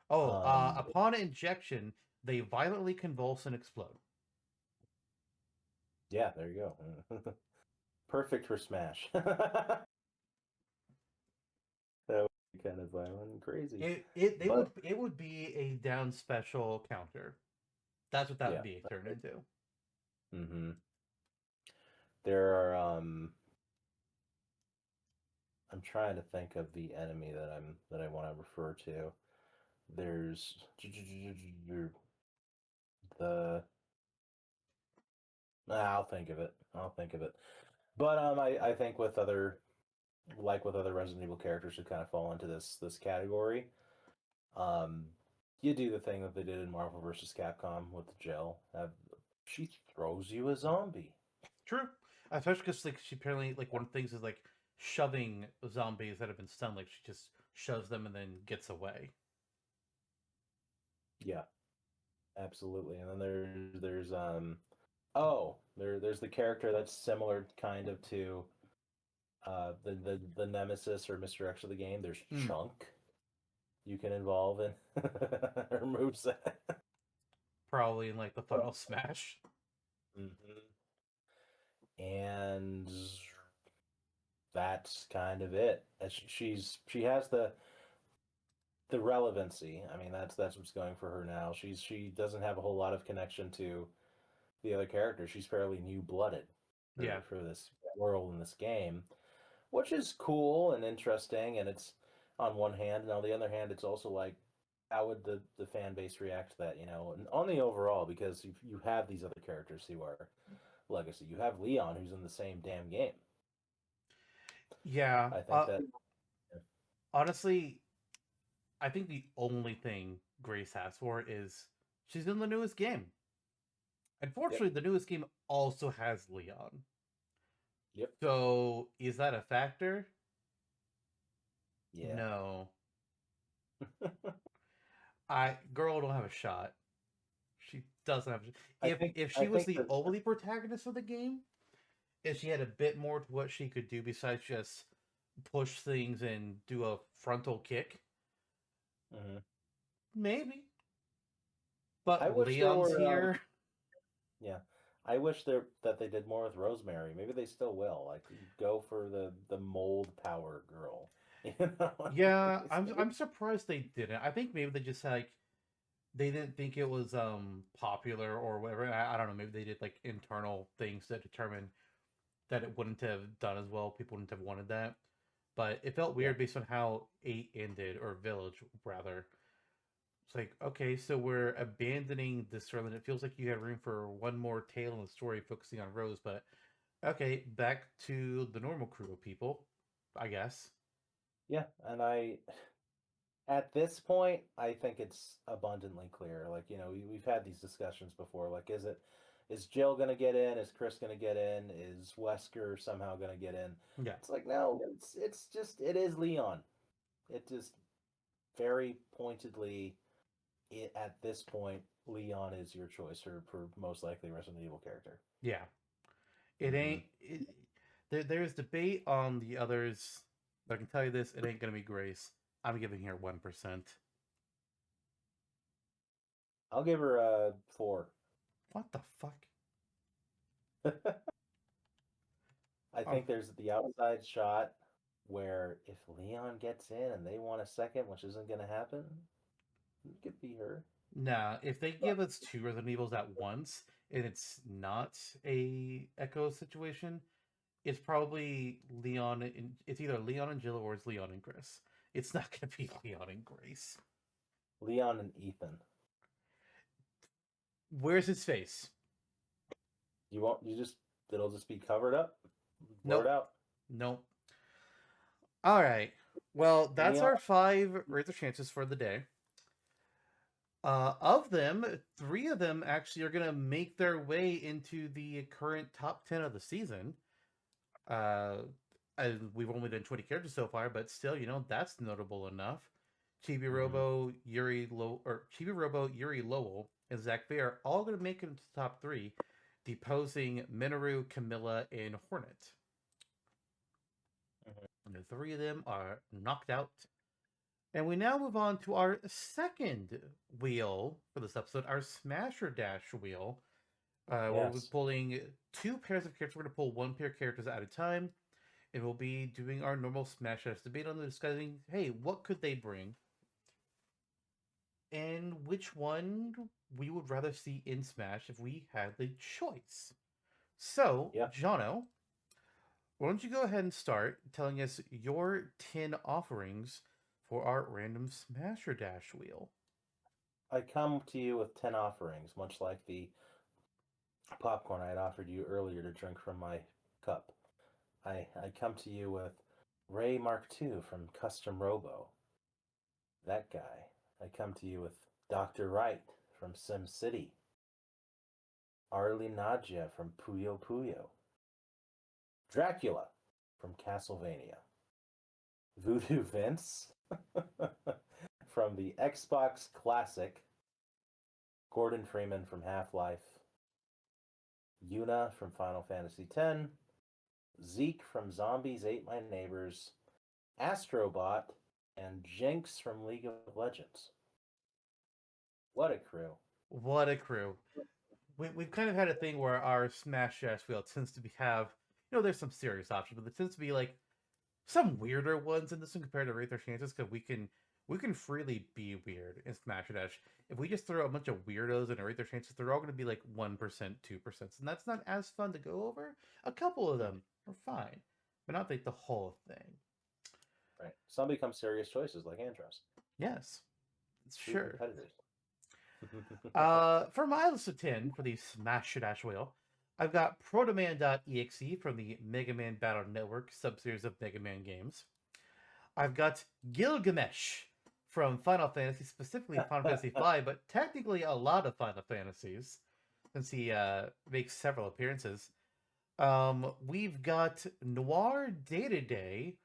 Oh, Um, upon injection, they violently convulse and explode. yeah, there you go. Perfect for Smash. That would be kind of violent and crazy. But It would be a down special counter. That's what that would yeah. be turned into. Mm-hmm. There are I'm trying to think of the enemy that I want to refer to. There's the I'll think of it. I'll think of it. But I think with other like with other Resident Evil characters who kind of fall into this category, um, you do the thing that they did in Marvel vs. Capcom with the gel. She throws you a zombie. True, especially because like she apparently like one of the things is like shoving zombies that have been stunned. Like she just shoves them and then gets away. Yeah, absolutely. And then there's the character that's similar kind of to the nemesis or Mr. X of the game. There's Hmm. Chunk you can involve in her moveset. Probably in like the final smash. Mhm. And that's kind of it. She has the relevancy. I mean, that's what's going for her now. She doesn't have a whole lot of connection to the other characters. She's fairly new blooded Yeah. for this world in this game, which is cool and interesting. And it's on one hand, and on the other hand, it's also like how would the fan base react to that? And on the overall, because you have these other characters who are legacy. You have Leon, who's in the same damn game. Yeah. I think that. Honestly, I think the only thing Grace has for it is she's in the newest game. Yep. Unfortunately, the newest game also has Leon. Yep. So is that a factor? Yeah. No. Girl don't have a shot. She doesn't have. I If think. if I she was think the that. only protagonist of the game, if she had a bit more to what she could do besides just push things and do a frontal kick, Mhm. maybe. I But wish there Leon's were. here. Yeah. I wish that they did more with Rosemary. Maybe they still will. Like go for the mold power girl. You know. Yeah, I'm surprised they didn't. I think maybe they just like they didn't think it was popular or whatever. I don't know. Maybe they did like internal things that determined that it wouldn't have done as well. People wouldn't have wanted that. But it felt Yeah. weird based on how 8 ended, or Village rather. It's like, okay, so we're abandoning this storyline. It feels like you had room for one more tale in the story focusing on Rose, but okay, back to the normal crew of people, I guess. Yeah. And at this point, I think it's abundantly clear. Like, we've had these discussions before. Like, is Jill gonna get in? Is Chris gonna get in? Is Wesker somehow gonna get in? Yeah. It's like, no, it's just it is Leon. It just very pointedly, at this point, Leon is your choice for most likely Resident Evil character. Yeah. It Hmm. ain't. There's debate on the others. But I can tell you this: it ain't gonna be Grace. I'm giving her 1%. I'll give her a 4. What the fuck? I Oh, think there's the outside shot where if Leon gets in and they want a second, which isn't going to happen, it could be her. nah. If they give us two Resident Evils at once and it's not a Echo situation, it's probably Leon. It's either Leon and Jill or it's Leon and Chris. It's not gonna be Leon and Grace. Leon and Ethan. Where's his face? You won't. It'll just be covered up, blurred Nope. out. Nope. All right. Well, that's Leon. our 5 razor chances for the day. Of them, 3 of them actually are gonna make their way into the current top 10 of the season. Uh, and we've only done 20 characters so far, but still, that's notable enough. Hmm. Chibi-Robo, Chibi-Robo, Yuri Lowell, and Zach Fair are all going to make it into the top 3, deposing Minoru, Camilla, and Hornet. Hmm. And the 3 of them are knocked out. And we now move on to our second wheel for this episode, our Smasher Dash wheel. Where we'll be Yes. pulling 2 pairs of characters. We're going to pull 1 pair of characters at a time. And we'll be doing our normal Smash Dash debate on the discussing, hey, what could they bring? And which one we would rather see in Smash if we had the choice. So, Yeah. Jono, why don't you go ahead and start telling us your 10 offerings for our random Smasher Dash wheel? I come to you with 10 offerings, much like the popcorn I had offered you earlier to drink from my cup. I come to you with Ray Mark II from Custom Robo. That guy. I come to you with Dr. Wright from Sim City. Arlie Nadja from Puyo Puyo. Dracula from Castlevania. Voodoo Vince from the Xbox Classic. Gordon Freeman from Half-Life. Yuna from Final Fantasy X. Zeke from Zombies Ate My Neighbors. Astrobot, and Jinx from League of Legends. What a crew. What a crew. We've kind of had a thing where our Smash Dash wheel tends to have, there's some serious options, but there tends to be like some weirder ones in this one compared to Rate Their Chances, because we can freely be weird in Smash Dash. If we just throw a bunch of weirdos and Rate Their Chances, they're all going to be like 1%, 2%, and that's not as fun to go over. A couple of them are fine, but not like the whole thing. Right. Some become serious choices like Andros. Yes. True Sure. competitors. For my list of 10 for the Smash Dash wheel, I've got ProtoMan.EXE from the Mega Man Battle Network subseries of Mega Man games. I've got Gilgamesh from Final Fantasy, specifically Final Fantasy V, but technically a lot of Final Fantasies, since he makes several appearances. We've got Noir Dedede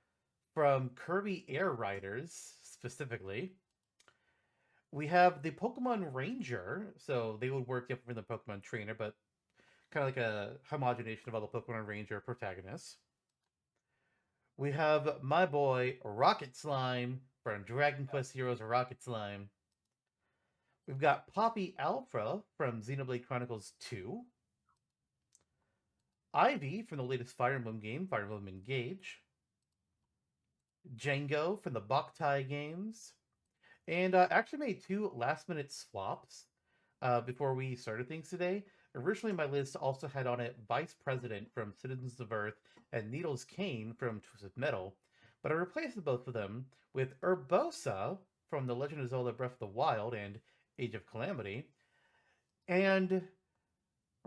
from Kirby Air Riders, specifically. We have the Pokemon Ranger, so they would work different from the Pokemon Trainer, but kind of like a homogenation of all the Pokemon Ranger protagonists. We have my boy Rocket Slime from Dragon Quest Heroes Rocket Slime. We've got Poppy Alpha from Xenoblade Chronicles 2. Ivy from the latest Fire Emblem game, Fire Emblem Engage. Django from the Boktai games. And actually made two last-minute swaps before we started things today. Originally, my list also had on it Vice President from Citizens of Earth and Needles Kane from Twisted Metal, but I replaced both of them with Urbosa from The Legend of Zelda Breath of the Wild and Age of Calamity, and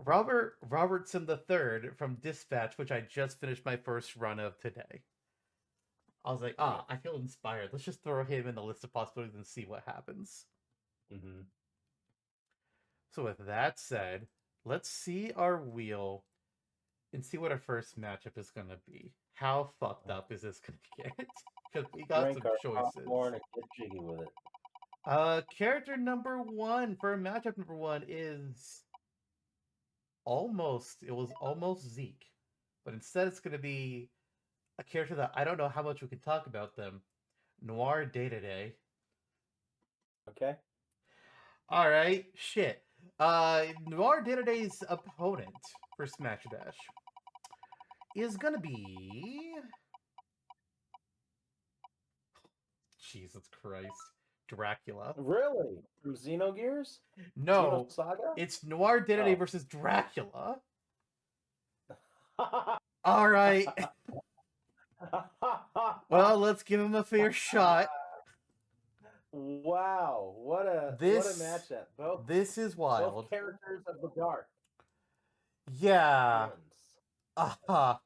Robert Robertson III from Dispatch, which I just finished my first run of today. I was like, I feel inspired. Let's just throw him in the list of possibilities and see what happens. Mm-hmm. So with that said, let's see our wheel and see what our first matchup is going to be. How fucked up is this going to get? Because we got Drink some our choices. popcorn and get jiggy with it. Character number one for matchup number one is it was almost Zeke. But instead it's going to be a character that I don't know how much we can talk about them. Noir Dedede. Okay. All right, shit. Noir Dedede's opponent for Smash Dash is gonna be Jesus Christ, Dracula. Really? From Xenogears? No, Xenosaga? it's Noir Dedede versus Dracula. All right. Well, let's give him a fair shot. Wow, what a matchup! This is wild. Both characters of the dark. Yeah. Villains.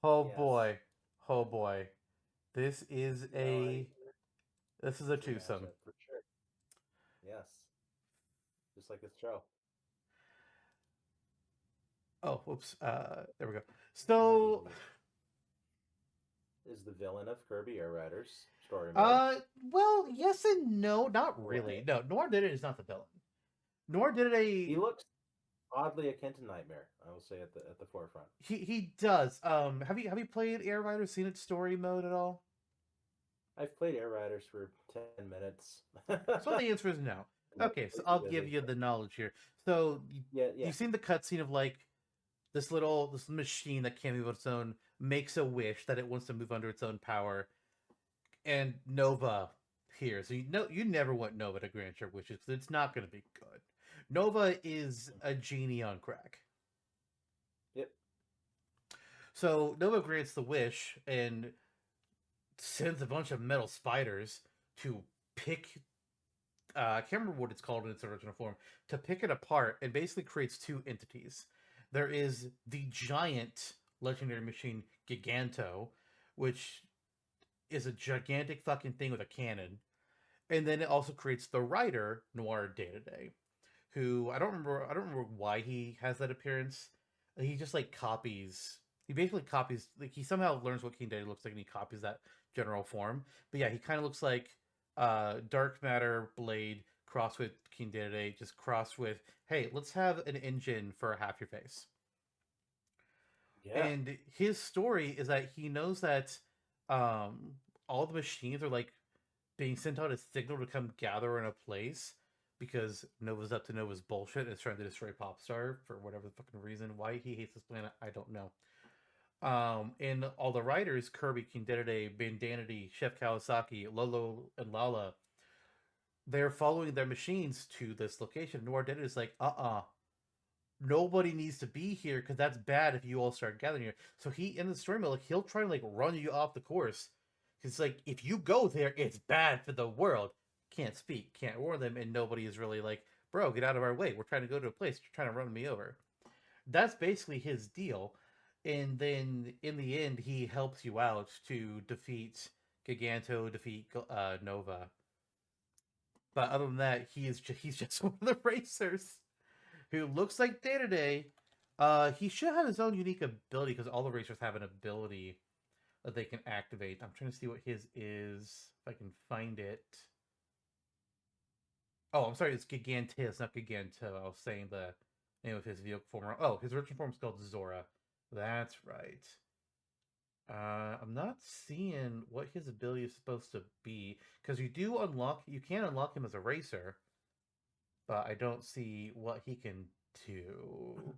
Oh Yes. boy. Oh boy. This is a twosome. For sure. Yes. Just like this show. Oh, whoops. There we go. So is the villain of Kirby Air Riders story mode. Well, yes and no, not really. No, Noir Dedede is not the villain. Noir Dedede. He looks oddly akin to Nightmare. I will say at the forefront. He does. Have you played Air Riders? Seen its story mode at all? I've played Air Riders for 10 minutes. So the answer is no. Okay, so I'll give you the knowledge here. So you've seen the cutscene of like this machine that can't move on its own makes a wish that it wants to move under its own power, and Nova here. So you never want Nova to grant your wishes because it's not going to be good. Nova is a genie on crack. Yep. So Nova grants the wish and sends a bunch of metal spiders to pick. I can't remember what it's called in its original form. To pick it apart and basically creates two entities. There is the giant legendary machine Giganto, which is a gigantic fucking thing with a cannon. And then it also creates the writer Noir Dedede, who I don't remember why he has that appearance. He just like copies. He basically copies. Like he somehow learns what King Dedede looks like, and he copies that general form. But yeah, he kind of looks like Dark Matter Blade crossed with King Dedede, just crossed with, hey, let's have an engine for half your face. Yeah. And his story is that he knows that all the machines are like being sent out a signal to come gather in a place because Nova's up to Nova's bullshit and is trying to destroy Popstar for whatever the fucking reason. Why he hates this planet, I don't know. And all the writers, Kirby, King Dedede, Bandanity, Chef Kawasaki, Lolo, and Lala, they're following their machines to this location. Noir Dedede is like, nobody needs to be here because that's bad if you all start gathering here. So he, in the story mode, like, he'll try and like run you off the course. Because like, if you go there, it's bad for the world. can't speak, can't warn them, and nobody is really like, bro, get out of our way. We're trying to go to a place. You're trying to run me over. That's basically his deal. And then in the end, he helps you out to defeat Giganto, defeat Nova. But other than that, he's just one of the racers who looks like Dedede. He should have his own unique ability because all the racers have an ability that they can activate. I'm trying to see what his is, if I can find it. Oh, I'm sorry, it's Gigantis, not Giganto. I was saying the name of his vehicle form. Oh, his original form is called Zora. That's right. I'm not seeing what his ability is supposed to be because you can unlock him as a racer, but I don't see what he can do.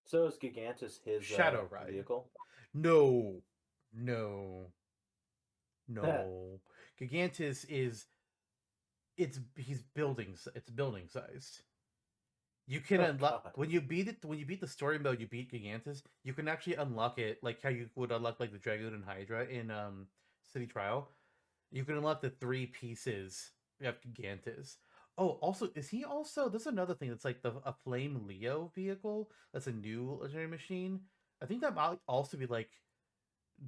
So is Gigantus his Shadow Ride. vehicle? No, no, no. Gigantis is it's building sized. You can Oh unlock God. when you beat it when you beat the story mode. You beat Gigantus. You can actually unlock it like how you would unlock like the Dragoon and Hydra in City Trial. You can unlock the three pieces of Gigantus. Oh, also, is he also? There's another thing that's like a Flame Leo vehicle. That's a new legendary machine. I think that might also be like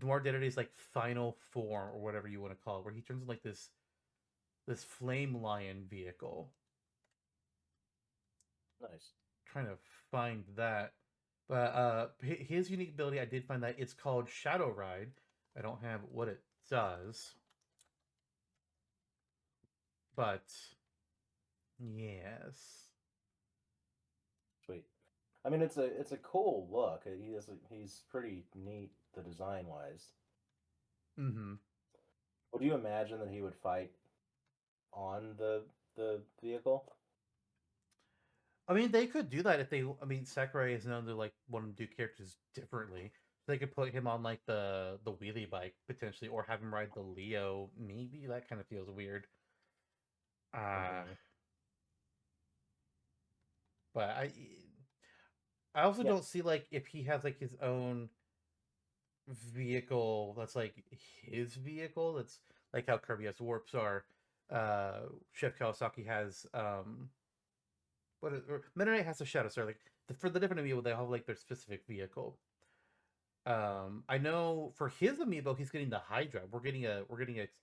Noir Dedede's like final form or whatever you want to call it, where he turns into like this Flame Lion vehicle. Nice. Trying to find that. But his unique ability, I did find that it's called Shadow Ride. I don't have what it does, but yes. Sweet. I mean, it's a cool look. He's pretty neat, the design wise. Mm-hmm. Would you imagine that he would fight on the vehicle? I mean, they could do that if they. I mean, Sakurai is known to like want to do characters differently. They could put him on like the wheelie bike potentially, or have him ride the Leo. Maybe that kind of feels weird. Hmm. But I also Yeah. don't see like if he has like his own vehicle that's like his vehicle. That's like how Kirby has warps or Chef Kawasaki has what is, or Meta Knight has a Shadow Star. Like for the different amiibo, they have like their specific vehicle. I know for his amiibo, he's getting the Hydra. We're getting a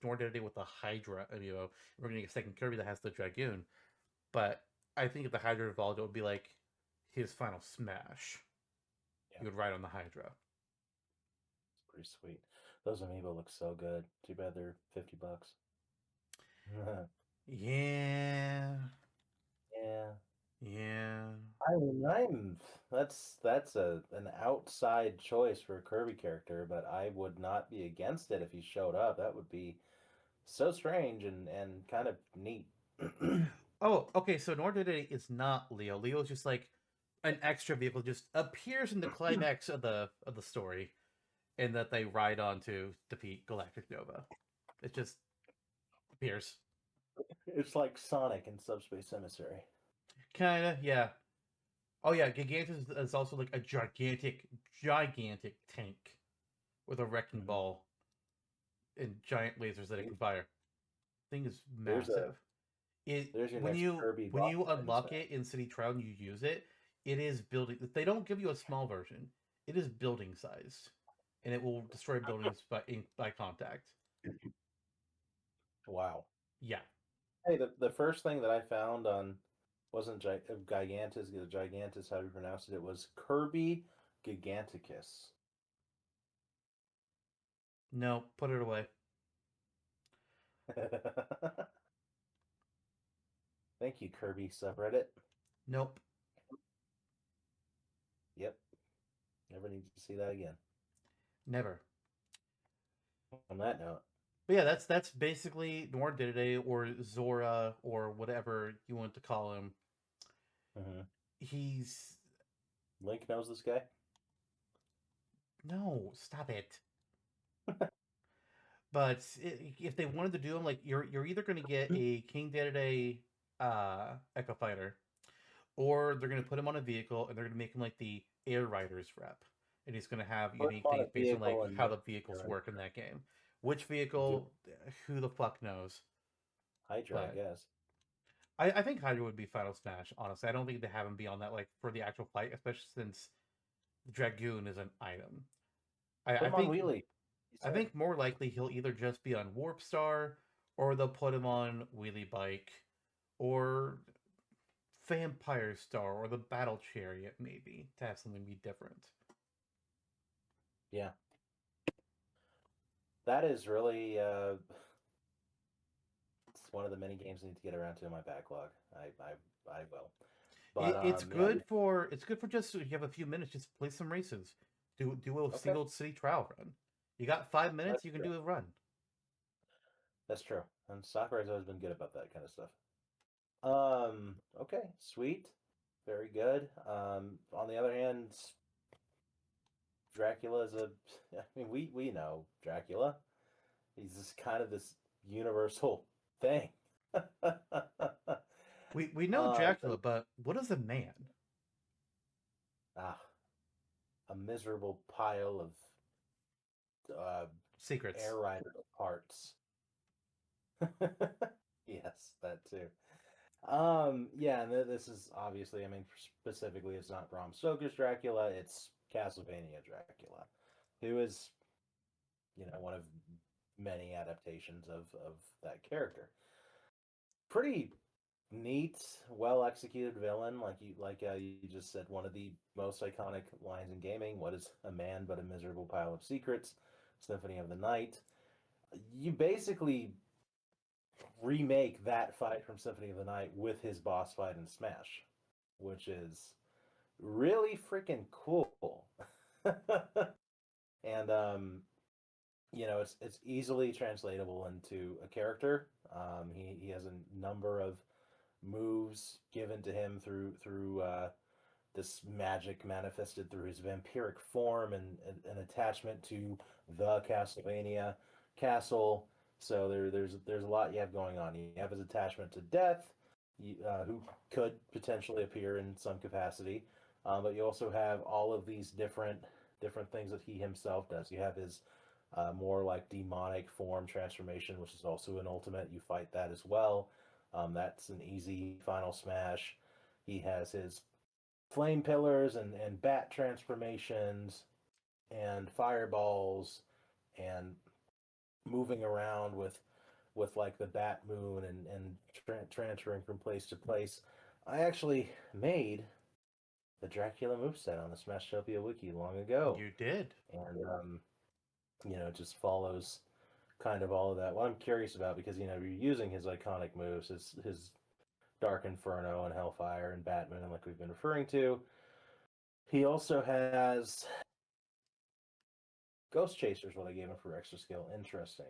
Noir Dedede with the Hydra amiibo. We're getting a second Kirby that has the Dragoon. But I think if the Hydra evolved, it would be like his final smash. Yeah. He would ride on the Hydra. It's pretty sweet. Those amiibo look so good. Too bad they're $50. Yeah, Yeah. yeah. I mean, that's an outside choice for a Kirby character, but I would not be against it if he showed up. That would be so strange and kind of neat. Oh, okay. So Noir Dedede is not Leo. Leo is just like an extra vehicle, just appears in the climax of the story, and that they ride on to defeat Galactic Nova. It just appears. It's like Sonic in Subspace Emissary. Kinda, yeah. Oh yeah, Gigantus is also like a gigantic tank with a wrecking Mhm. ball and giant lasers that it can fire. Thing is There's a massive. It there's your next Kirby when boss you fight unlock instead. it in City Trial and you use it, it is building. They don't give you a small version. It is building sized, and it will destroy buildings by contact. Wow. Yeah. Hey, the first thing that I found on wasn't Gigantus, Gigantus, how do you pronounce it? It was Kirby Giganticus. No, put it away. Thank you, Kirby subreddit. Nope. Yep, never need to see that again. Never. On that note, But yeah, that's basically Noir Dedede or Zora or whatever you want to call him. mhm. He's Link knows this guy. no, stop it. But if they wanted to do him, like you're either going to get a King Dedede Echo Fighter, or they're going to put him on a vehicle and they're going to make him like the Air Riders rep, and he's going to have Put him unique on a things based on like vehicle and how make the vehicles your work in that game. Which vehicle? Who the fuck knows? Hydra, I But guess. I think Hydra would be Final Smash. Honestly, I don't think they have him be on that like for the actual fight, especially since Dragoon is an item. I, Put I him on think Wheelie. You I said. think more likely he'll either just be on Warp Star, or they'll put him on Wheelie Bike, or Vampire Star, or the Battle Chariot, maybe to have something be different. Yeah. That is really it's one of the many games I need to get around to in my backlog. I will. But It's yeah. good for just if you have a few minutes, just play some races. Do a Okay. single city trial run. You got 5 minutes, That's you can true. do a run. That's true. And Sakura has always been good about that kind of stuff. Okay, sweet. Very good. On the other hand, Dracula is a I mean we know Dracula. He's just kind of this universal thing. We know Dracula, But but what is a man? ah, a miserable pile of Secrets. air rider parts. Yes, that too. Yeah, and this is obviously, I mean, specifically, it's not Bram Stoker's Dracula, it's Castlevania Dracula, who is, one of many adaptations of that character. Pretty neat, well executed villain, you just said, one of the most iconic lines in gaming. What is a man but a miserable pile of secrets? Symphony of the Night. You basically remake that fight from Symphony of the Night with his boss fight in Smash, which is really freaking cool. And it's easily translatable into a character. He has a number of moves given to him through this magic manifested through his vampiric form and an attachment to the Castlevania castle. So there's a lot you have going on. You have his attachment to Death, who could potentially appear in some capacity, but you also have all of these different things that he himself does. You have his more like demonic form transformation, which is also an ultimate. You fight that as well. That's an easy final smash. He has his flame pillars and bat transformations and fireballs and moving around with like the bat moon and transferring from place to place. I actually made the Dracula moveset on the Smashtopia wiki long ago, You did. and it just follows kind of all of that. What I'm curious about, because you're using his iconic moves, his Dark Inferno and Hellfire and Batman, like we've been referring to. He also has Ghost Chasers, what I gave him for extra skill. Interesting.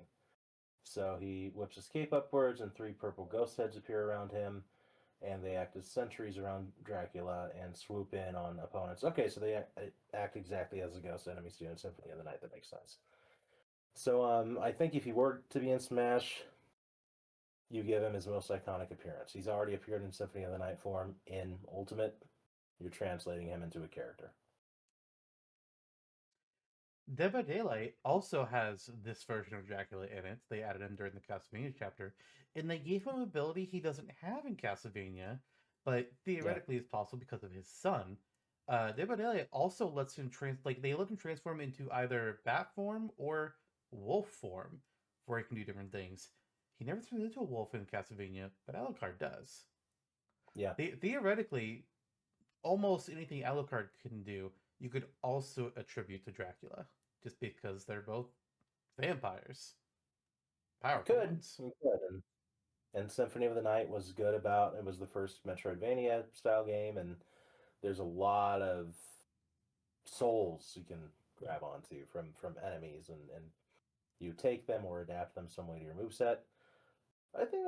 So he whips his cape upwards, and 3 purple ghost heads appear around him, and they act as sentries around Dracula and swoop in on opponents. Okay, so they act exactly as the ghost enemies do in Symphony of the Night. That makes sense. So I think if he were to be in Smash, you give him his most iconic appearance. He's already appeared in Symphony of the Night form in Ultimate. You're translating him into a character. Dead by Daylight also has this version of Dracula in it. They added him during the Castlevania chapter, and they gave him an ability he doesn't have in Castlevania, but theoretically is possible because of his son. Dead by Daylight also lets him they let him transform into either bat form or wolf form, where he can do different things. He never turns into a wolf in Castlevania, but Alucard does. Yeah. Theoretically, almost anything Alucard can do, you could also attribute to Dracula, just because they're both vampires, powerful ones. You could. And Symphony of the Night was good about, it was the first Metroidvania style game, and there's a lot of souls you can grab onto from enemies, and you take them or adapt them some way to your moveset. I think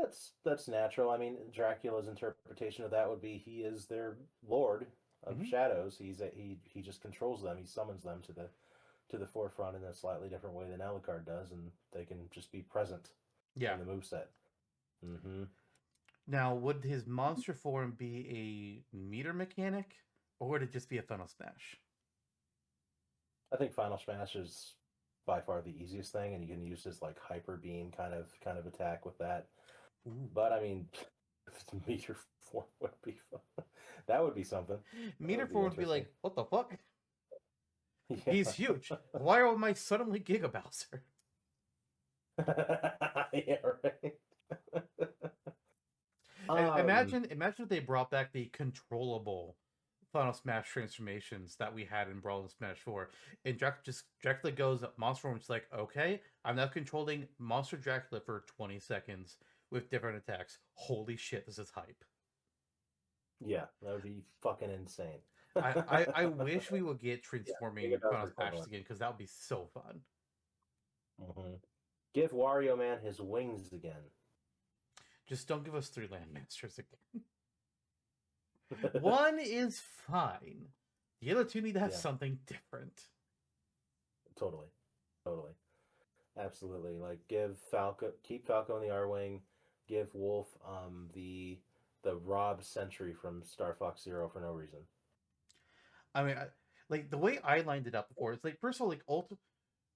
that's natural. I mean, Dracula's interpretation of that would be he is their lord of Mm-hmm. shadows. He just controls them. He summons them to the forefront in a slightly different way than Alucard does, and they can just be present Yeah. in the moveset. Mm-hmm. Now, would his monster form be a meter mechanic, or would it just be a Final Smash? I think Final Smash is by far the easiest thing, and you can use his like hyper beam kind of attack with that. Ooh. But I mean, meteor form would be fun. That would be something. Meter form would be like, what the fuck? Yeah. He's huge. Why am I suddenly Giga Bowser? Yeah, right. Imagine if they brought back the controllable Final Smash transformations that we had in Brawl and Smash 4. And Dracula goes Monster Form. It's like, okay, I'm now controlling Monster Dracula for 20 seconds with different attacks. Holy shit, this is hype. Yeah, that would be fucking insane. I wish we would get transforming Yeah, Final Smashes again, because that would be so fun. Mm-hmm. Give Wario Man his wings again. Just don't give us 3 Landmasters again. One is fine. The other 2 need to have something different. Totally. Absolutely. Like keep Falco in the R-Wing, give Wolf the Rob Sentry from Star Fox Zero for no reason. I mean, like the way I lined it up before, it's like, first of all, like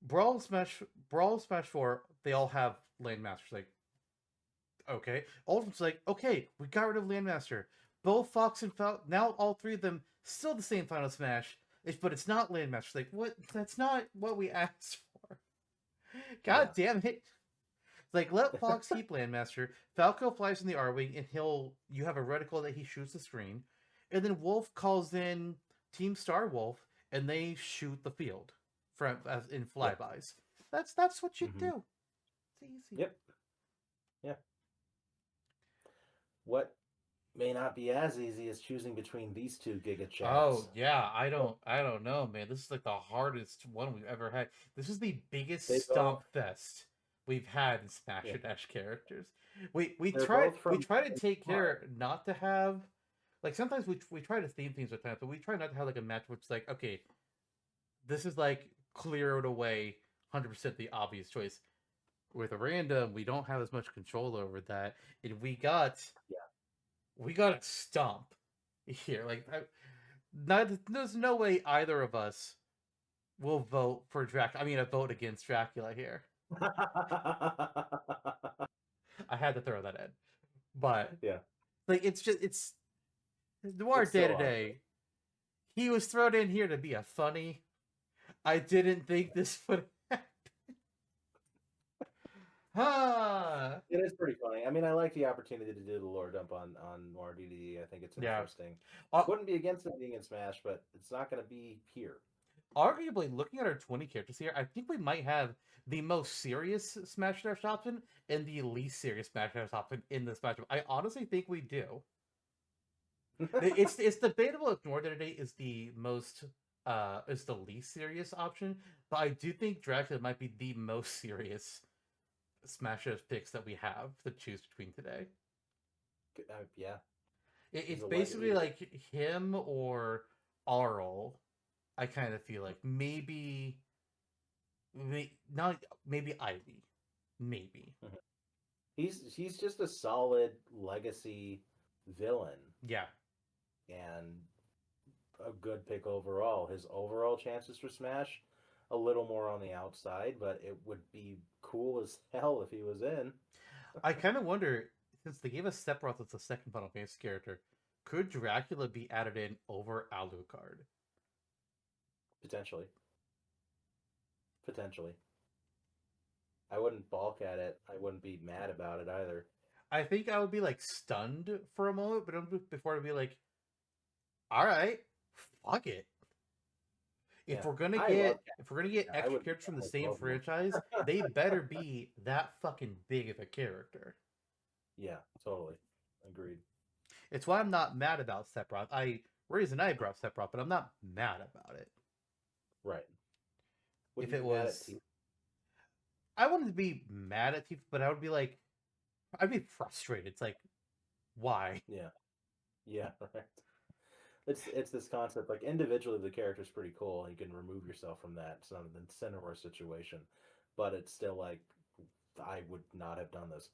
Brawl Smash 4, they all have Landmasters. Like, okay. Ultimate's like, okay, we got rid of Landmaster. Both Fox and Falco, now all 3 of them still the same Final Smash, but it's not Landmaster. Like, what? That's not what we asked for. God damn it. Like, let Fox keep Landmaster. Falco flies in the R-Wing, and you have a reticle that he shoots the screen. And then Wolf calls in Team Star Wolf, and they shoot the field in flybys. That's what you do. It's easy. Yep. What may not be as easy as choosing between these 2 Giga Chads. Oh yeah, I don't know, man. This is like the hardest one we've ever had. This is the biggest stomp fest we've had in Smash and Dash characters. We try to take care not to have, like, sometimes we try to theme things with times, but we try not to have like a match which is like, okay, this is like cleared away 100% the obvious choice. With a random, we don't have as much control over that, and we got a stomp here. Like, there's no way either of us will vote for Dracula. I mean, a vote against Dracula here. I had to throw that in, but like, it's Noir Dedede. He was thrown in here to be a funny. I didn't think this would happen. It is pretty funny. I mean, I like the opportunity to do the lore dump on Noir Dedede. I think it's interesting. Wouldn't be against it being in Smash, but it's not going to be here. Arguably, looking at our 20 characters here, I think we might have the most serious Smash Dash option and the least serious Smash Dash option in this matchup. I honestly think we do. It's debatable if Noir Dedede is the least serious option, but I do think Dracula might be the most serious Smash Dash picks that we have to choose between today. Yeah. It's basically like him or Arl. I kind of feel like maybe Ivy. Maybe. He's just a solid legacy villain. Yeah. And a good pick overall. His overall chances for Smash, a little more on the outside, but it would be cool as hell if he was in. I kind of wonder, since they gave us Sephiroth as the second Final Fantasy character, could Dracula be added in over Alucard? Potentially. I wouldn't balk at it. I wouldn't be mad about it either. I think I would be like stunned for a moment, but before I'd be like, all right, fuck it. If we're gonna get extra characters from the same franchise, they better be that fucking big of a character. Yeah, totally. Agreed. It's why I'm not mad about Sephiroth. I raised an eyebrow Sephiroth, but I'm not mad about it. Right. If it was, I wouldn't be mad at Tifa, but I would be like, I'd be frustrated. It's like, why? Yeah, right. It's this concept, like, individually the character's pretty cool, and you can remove yourself from that similar situation, but it's still like, I would not have done this.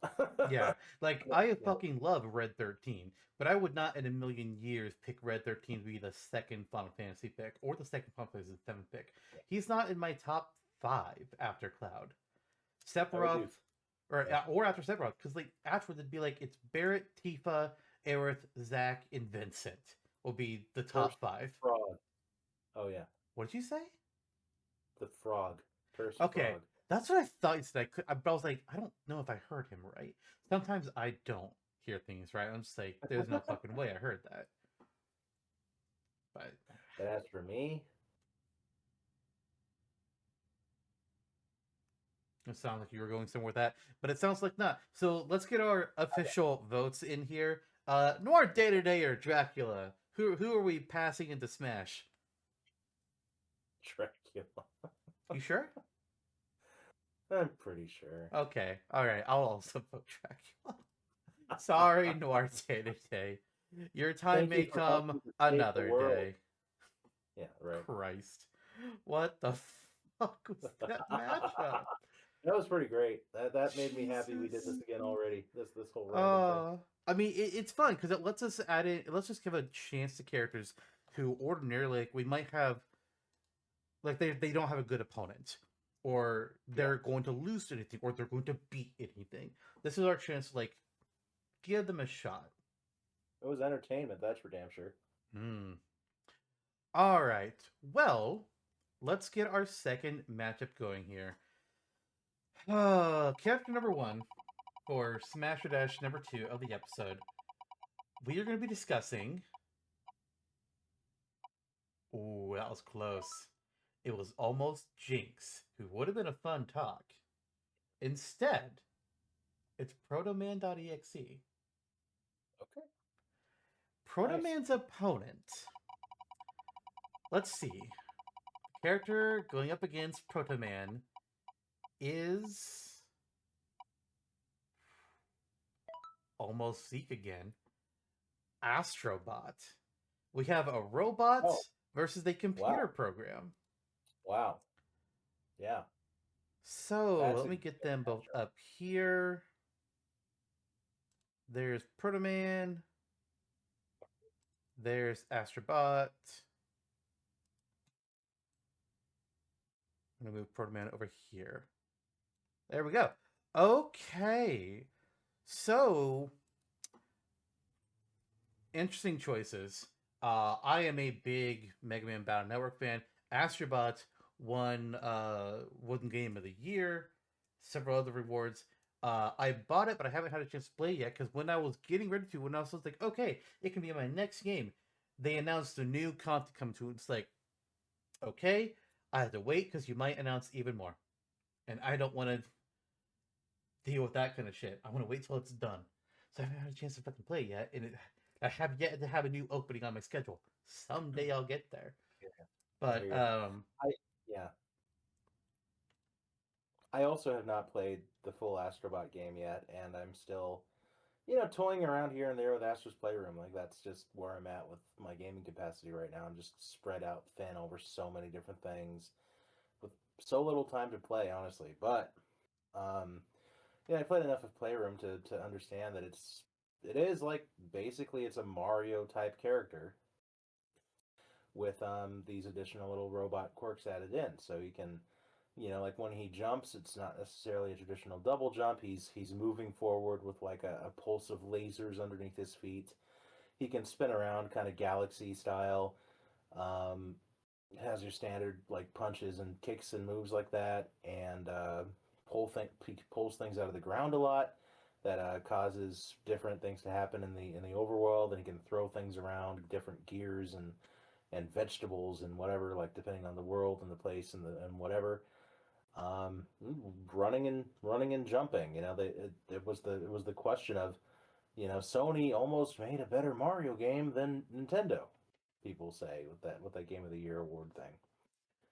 Yeah, like, I fucking love Red 13, but I would not in a million years pick Red 13 to be the second Final Fantasy pick, or the second Final Fantasy 7 pick. He's not in my top 5 after Cloud. I would Sephiroth, do. or after Sephiroth, because like afterwards it'd be like it's Barrett, Tifa, Aerith, Zack, and Vincent will be the top First 5. frog. Oh yeah, What did you say? the frog. First Okay, frog. that's what I thought you said. But I was like, I don't know if I heard him right. Sometimes I don't hear things right. I'm just like, there's no fucking way I heard that. But And as for me, it sounds like you were going somewhere with that, but it sounds like not. So let's get our official votes in here. Noir Dedede or Dracula? Who are we passing into Smash? Dracula. You sure? I'm pretty sure. Okay, all right. I'll also vote Dracula. Sorry, Noir Dedede. Your time Thank may you for helping come to save the another world. day. Yeah, right. Christ, what the fuck was that matchup? That was pretty great. That made me happy we did this Jesus. again already. This whole random thing. I mean, it's fun because it lets us add in. Let's just give a chance to characters who ordinarily like we might have, like they don't have a good opponent, or they're going to lose to anything, or they're going to beat anything. This is our chance to like give them a shot. It was entertainment, that's for damn sure. Hmm. All right. Well, let's get our second matchup going here. Character number 1 for Smash or Dash number 2 of the episode. We are going to be discussing. Ooh, that was close. It was almost Jinx, who would have been a fun talk. Instead, it's ProtoMan.EXE. Okay. ProtoMan's opponent. Let's see. Character going up against ProtoMan is almost Zeke again. Astrobot. We have a robot versus a computer program. Wow. Yeah. So That's let me get them both up here. There's ProtoMan. There's Astrobot. I'm gonna move ProtoMan over here. There we go. Okay. So interesting choices. I am a big Mega Man Battle Network fan. Astrobot won Game of the Year, several other rewards. I bought it, but I haven't had a chance to play it yet because when I was getting ready to, when I was like, okay, it can be my next game, they announced a new content coming to it. It's like, okay, I have to wait because you might announce even more. And I don't want to deal with that kind of shit. I want to wait till it's done. So I haven't had a chance to fucking play it yet. And I have yet to have a new opening on my schedule. Someday I'll get there. Yeah. But yeah. I also have not played the full Astrobot game yet, and I'm still, toying around here and there with Astro's Playroom. Like that's just where I'm at with my gaming capacity right now. I'm just spread out thin over so many different things, with so little time to play, honestly. But I played enough of Playroom to understand that it is like basically it's a Mario type character with these additional little robot quirks added in, so you can. Like when he jumps, it's not necessarily a traditional double jump. He's moving forward with like a pulse of lasers underneath his feet. He can spin around kind of galaxy style. Has your standard like punches and kicks and moves like that, and he pulls things out of the ground a lot. That causes different things to happen in the overworld, and he can throw things around, different gears and vegetables and whatever, like depending on the world and the place and whatever. Um, running and jumping. It was the question of, Sony almost made a better Mario game than Nintendo. People say with that Game of the Year award thing,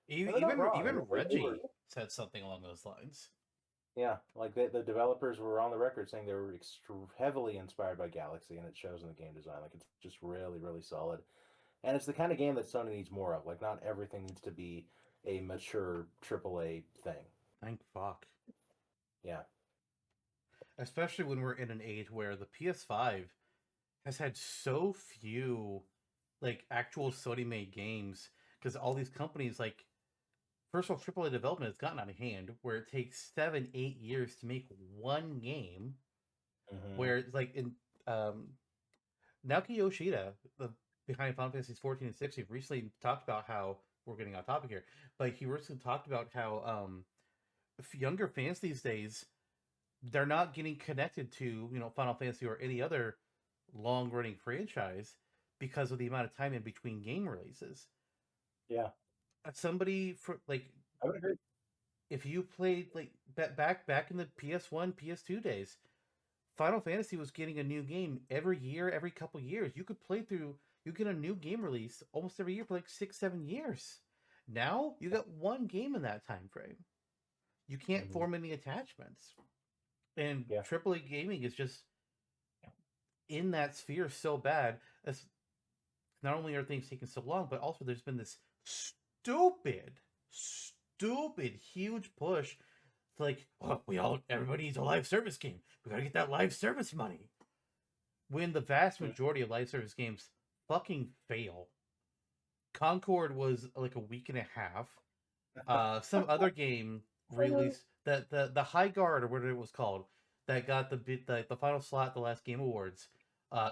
and they're not wrong. I even mean, they were, Reggie said something along those lines. yeah, like the developers were on the record saying they were heavily inspired by Galaxy, and it shows in the game design. Like it's just really really solid, and it's the kind of game that Sony needs more of. Like not everything needs to be a mature AAA thing. Thank fuck. Yeah. Especially when we're in an age where the PS5 has had so few like actual Sony made games because all these companies like first of all, AAA development has gotten out of hand, where it takes 7, 8 years to make one game. Mm-hmm. Where it's like in um, Naoki Yoshida, the behind Final Fantasy 14 and 16, recently talked about how we're getting off topic here, but he recently talked about how younger fans these days, they're not getting connected to Final Fantasy or any other long running franchise because of the amount of time in between game releases. Yeah, Somebody for like, I would agree. if you played like back in the PS1, PS2 days, Final Fantasy was getting a new game every year, every couple years. You could play through, you get a new game release almost every year for like 6, 7 years. Now you got one game in that time frame. You can't Mm-hmm. form any attachments. And Yeah, AAA gaming is just in that sphere so bad. As not only are things taking so long, but also there's been this stupid, huge push. It's like, oh, everybody needs a live service game. We gotta get that live service money. When the vast mm, majority of live service games fucking fail. Concord was like a week and a half. Some other game released, the High Guard, or whatever it was called, that got the final slot at the last Game Awards.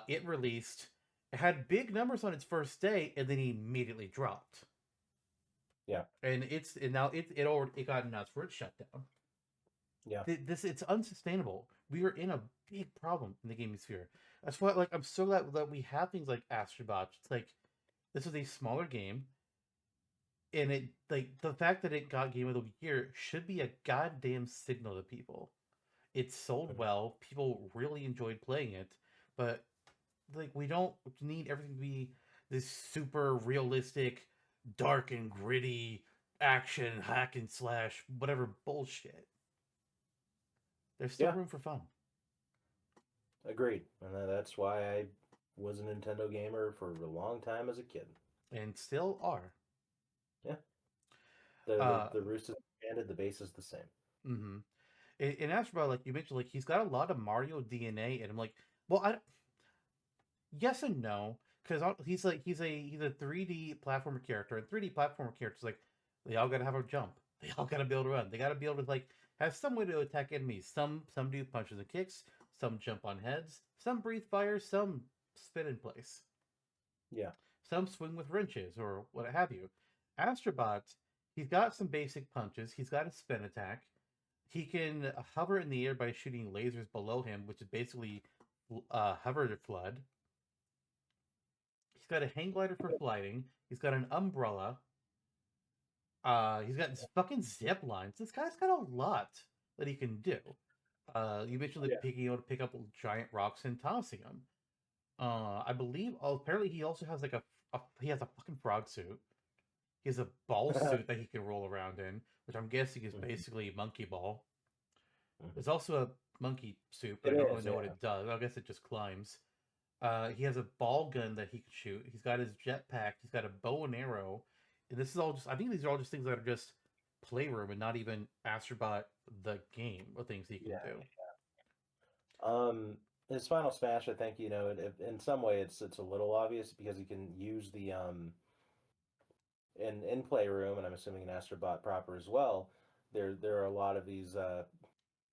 It released. It had big numbers on its first day, and then immediately dropped. yeah, And now it got announced for its shutdown. yeah, It's unsustainable. We are in a big problem in the gaming sphere. That's why, like, I'm so glad that we have things like Astrobot. It's like, this is a smaller game, and it, like, the fact that it got Game of the Year should be a goddamn signal to people. It sold mhm, well. People really enjoyed playing it, but like, we don't need everything to be this super realistic, dark and gritty action hack and slash whatever bullshit. There's still yeah. room for fun. Agreed, and that's why I was a Nintendo gamer for a long time as a kid. And still are. Yeah, the the, Uh, the roost is expanded, the base is the same. mm-hmm. And as for, like you mentioned, like, he's got a lot of Mario DNA, and I'm like, well, yes and no, because he's a 3D platformer character, and 3D platformer characters, like, they all gotta have a jump, they all gotta be able to run, they gotta be able to, like, have some way to attack enemies. Some do punches and kicks, some jump on heads, some breathe fire, some spin in place. Yeah, Some swing with wrenches or what have you. Astrobot, he's got some basic punches. He's got a spin attack. He can hover in the air by shooting lasers below him, which is basically hover to flood. He's got a hang glider for gliding. He's got an umbrella. He's got fucking zip lines. This guy's got a lot that he can do. You mentioned yeah. that being able to pick up giant rocks and tossing them. I believe. Oh, apparently he also has like he has a fucking frog suit. He has a ball suit that he can roll around in, which I'm guessing is Mhm, basically monkey ball. mhm. There's also a monkey suit, but It I don't really is, know what yeah. it does. I guess it just climbs. He has a ball gun that he can shoot. He's got his jetpack. He's got a bow and arrow. And this is all just, I think these are all just things that are just playroom and not even Astrobot the game or things he can Yeah. do. His final smash, I think, in some way it's a little obvious because he can use the in Playroom, and I'm assuming in Astrobot proper as well. There are a lot of these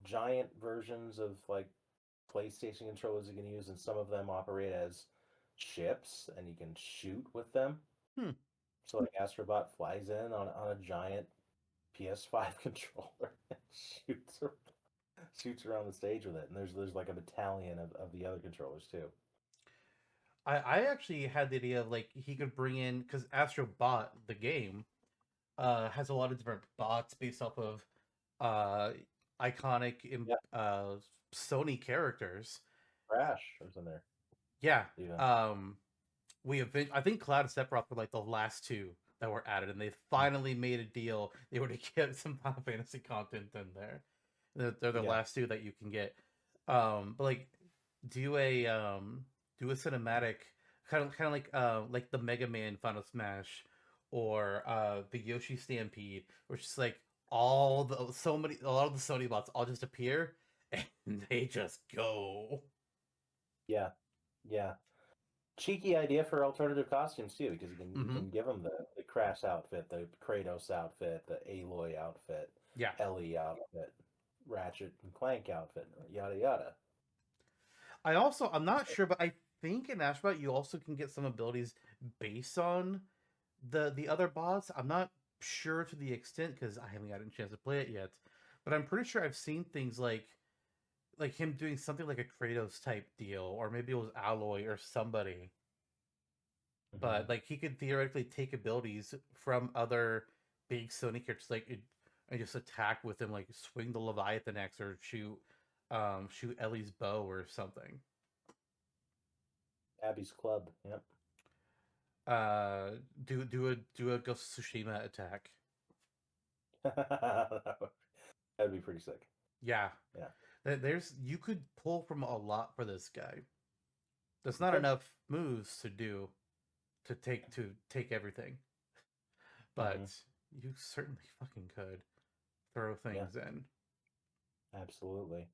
giant versions of like PlayStation controllers you can use, and some of them operate as ships, and you can shoot with them. Hmm. So like Astrobot flies in on a giant PS5 controller and shoots around the stage with it, and there's like a battalion of the other controllers too. I actually had the idea of, like, he could bring in, because Astrobot the game has a lot of different bots based off of uh, iconic Yeah, Sony characters. Crash was in there Yeah. even. Um, I think Cloud and Sephiroth were like the last two that were added, and they finally made a deal. They were to get some Final Fantasy content in there. They're the Yeah. last two that you can get. But like, do a do a cinematic, kind of like the Mega Man Final Smash, or the Yoshi Stampede, which is like a lot of the Sony bots all just appear and they just go. Yeah, yeah. Cheeky idea for alternative costumes too, because you Hmm. can give them the Crash outfit, the Kratos outfit, the Aloy outfit, Yeah. Ellie outfit, Ratchet and Clank outfit, yada yada. I'm not sure, but I think in Ashbot you also can get some abilities based on the other boss. I'm not sure to the extent because I haven't gotten a chance to play it yet, but I'm pretty sure I've seen things like him doing something like a Kratos type deal, or maybe it was Alloy or somebody. Mm-hmm. But like he could theoretically take abilities from other big Sony characters, and just attack with them, like swing the Leviathan X or shoot Ellie's bow or something. Abby's Club. Yep. Uh, do a Ghost of Tsushima attack. That'd be pretty sick. Yeah, Yeah. there's you could pull from a lot for this guy. There's not Okay. enough moves to take everything, but Mm-hmm. you certainly fucking could throw Yeah. things in. Absolutely.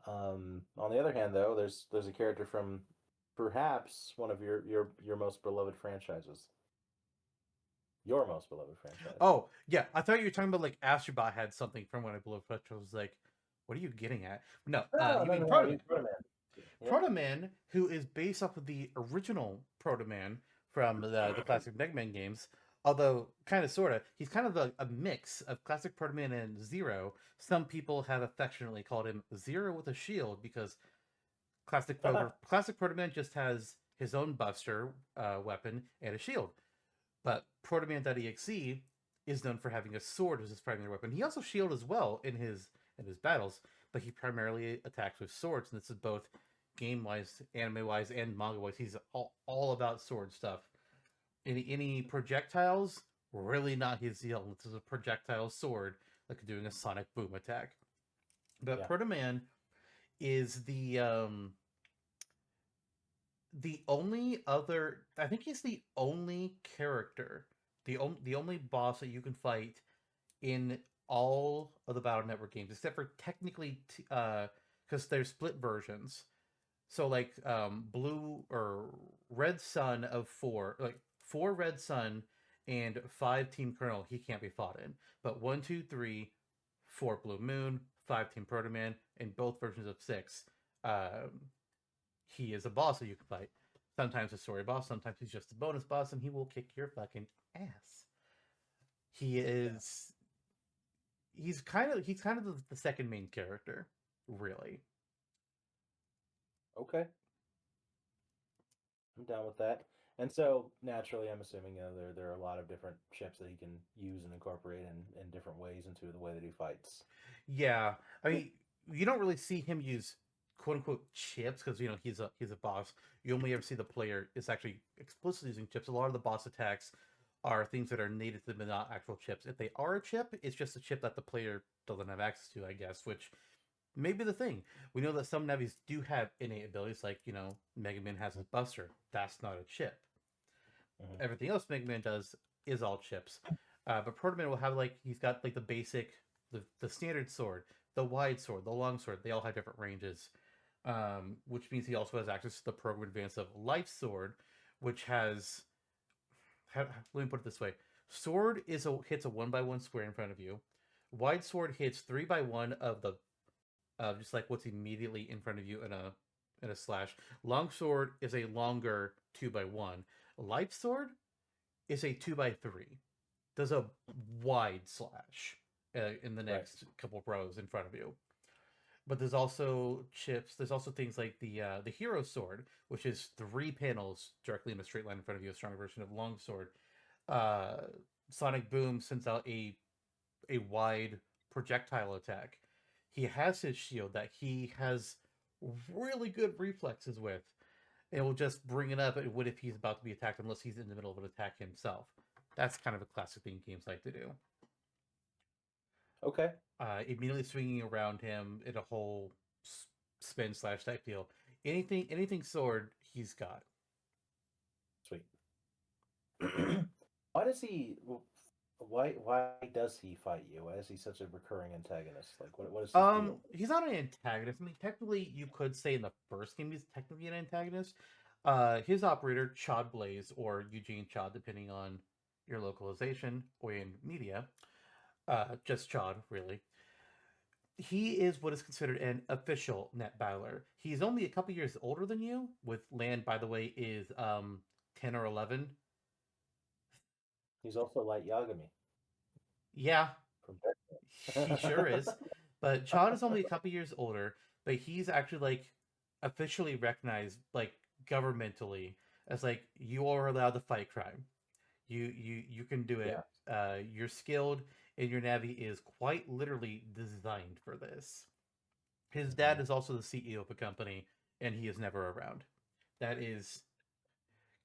On the other hand, though, there's a character from perhaps one of your most beloved franchises. Your most beloved franchise. Oh yeah, I thought you were talking about like Astrobot had something from when I blew up. I was like, what are you getting at? No, No, you no, mean no, no. ProtoMan. He's ProtoMan. Yeah. ProtoMan, who is based off of the original ProtoMan from the classic Mega Man games, although kind of sort of, he's kind of a mix of classic ProtoMan and Zero. Some people have affectionately called him Zero with a shield because classic ProtoMan just has his own Buster weapon and a shield, but ProtoMan.EXE is known for having a sword as his primary weapon. He also shield as well in his battles, but he primarily attacks with swords, and this is both game wise, anime wise, and manga wise. He's all about sword stuff. Any projectiles, really not his deal. This is a projectile sword, like doing a sonic boom attack. But Yeah. Proto-Man is the only other. I think he's the only character, the only boss that you can fight in all of the Battle Network games, except for technically, because there's split versions. So like blue or red sun of four, like four red sun and five team kernel, he can't be fought in. But 1, 2, 3, 4 blue moon, five team proto man, and both versions of six, he is a boss that you can fight. Sometimes a story boss, sometimes he's just a bonus boss, and he will kick your fucking ass. He is. He's kind of the second main character, really. Okay. I'm down with that. And so naturally, I'm assuming there are a lot of different chips that he can use and incorporate in different ways into the way that he fights. Yeah, I mean, you don't really see him use quote unquote chips because he's a boss. You only ever see the player is actually explicitly using chips. A lot of the boss attacks are things that are native to them, and not actual chips. If they are a chip, it's just a chip that the player doesn't have access to, I guess, which may be the thing. We know that some Navis do have innate abilities, like Mega Man has his Buster. That's not a chip. Mm-hmm. Everything else Mega Man does is all chips. But Proto Man will have he's got like the basic, the standard sword, the wide sword, the long sword. They all have different ranges, which means he also has access to the program advance of Life Sword, which has. Let me put it this way: sword hits a 1x1 square in front of you. Wide sword hits 3x1 of the just like what's immediately in front of you in a slash. Long sword is a longer 2x1. Life sword is a 2x3. Does a wide slash in the next couple of rows in front of you. But there's also chips. There's also things like the hero sword, which is 3 panels directly in a straight line in front of you, a stronger version of long sword. Uh, Sonic Boom sends out a wide projectile attack. He has his shield that he has really good reflexes with. It will just bring it up when if he's about to be attacked, unless he's in the middle of an attack himself. That's kind of a classic thing games like to do. Okay. Immediately swinging around him in a whole spin slash type deal. Anything sword, he's got. Sweet. Why does he? Why does he fight you? Why is he such a recurring antagonist? Like, what is his deal? He's not an antagonist. I mean, technically, you could say in the first game he's technically an antagonist. His operator, Chod Blaze or Eugene Chod, depending on your localization, or in media, just Chad, really. He is what is considered an official net battler. He's only a couple years older than you. With Land, by the way, is 10 or 11. He's also like Yagami Yeah, from he sure Tekken. is. But Chad is only a couple years older, but he's actually like officially recognized like governmentally as like you are allowed to fight crime. You can do Yeah. it. You're skilled, and your Navi is quite literally designed for this. His dad Hmm. is also the CEO of a company, and he is never around. That is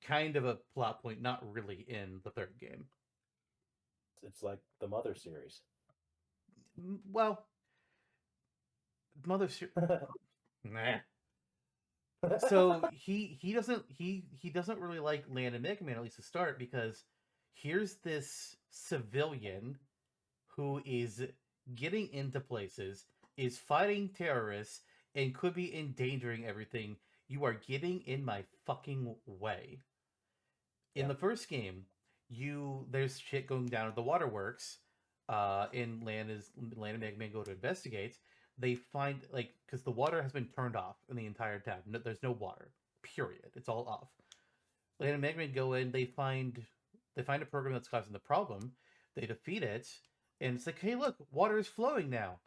kind of a plot point, not really in the third game. It's like the Mother series. Well, Mother. Nah. So he doesn't really like Land and Mega Man, at least to start, because here's this civilian who is getting into places, is fighting terrorists, and could be endangering everything. You are getting in my fucking way. In Yeah. the first game, there's shit going down at the waterworks. In Land and Mega Man go to investigate. They find like because the water has been turned off in the entire town. No, there's no water. Period. It's all off. Land and Mega Man go in. They find a program that's causing the problem. They defeat it, and it's like, hey, look, water is flowing now.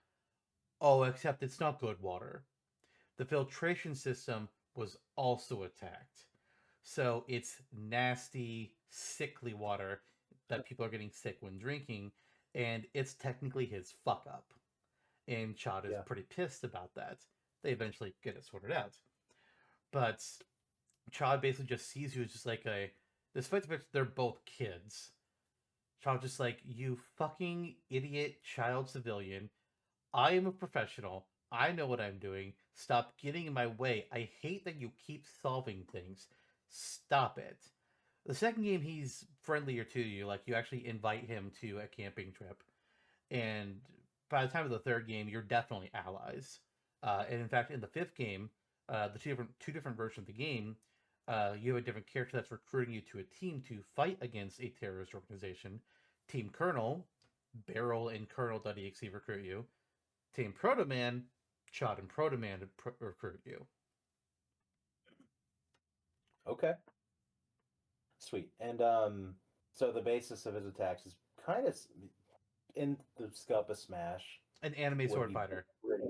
Oh, except it's not good water. The filtration system was also attacked. So it's nasty, sickly water that people are getting sick when drinking, and it's technically his fuck up. And Chad is Yeah. pretty pissed about that. They eventually get it sorted out. But Chad basically just sees you as just like despite the fact they're both kids, Chad just like, you fucking idiot child civilian. I am a professional. I know what I'm doing. Stop getting in my way. I hate that you keep solving things. Stop it. The second game, he's friendlier to you. Like, you actually invite him to a camping trip. And by the time of the third game, you're definitely allies. And in fact, in the fifth game, the two different versions of the game, you have a different character that's recruiting you to a team to fight against a terrorist organization. Team Colonel, Barrel and Colonel.exe recruit you. Team ProtoMan, Chad and ProtoMan recruit you. Okay. Sweet. And so the basis of his attacks is kind of in the scope of Smash An anime would sword be fighter. pretty.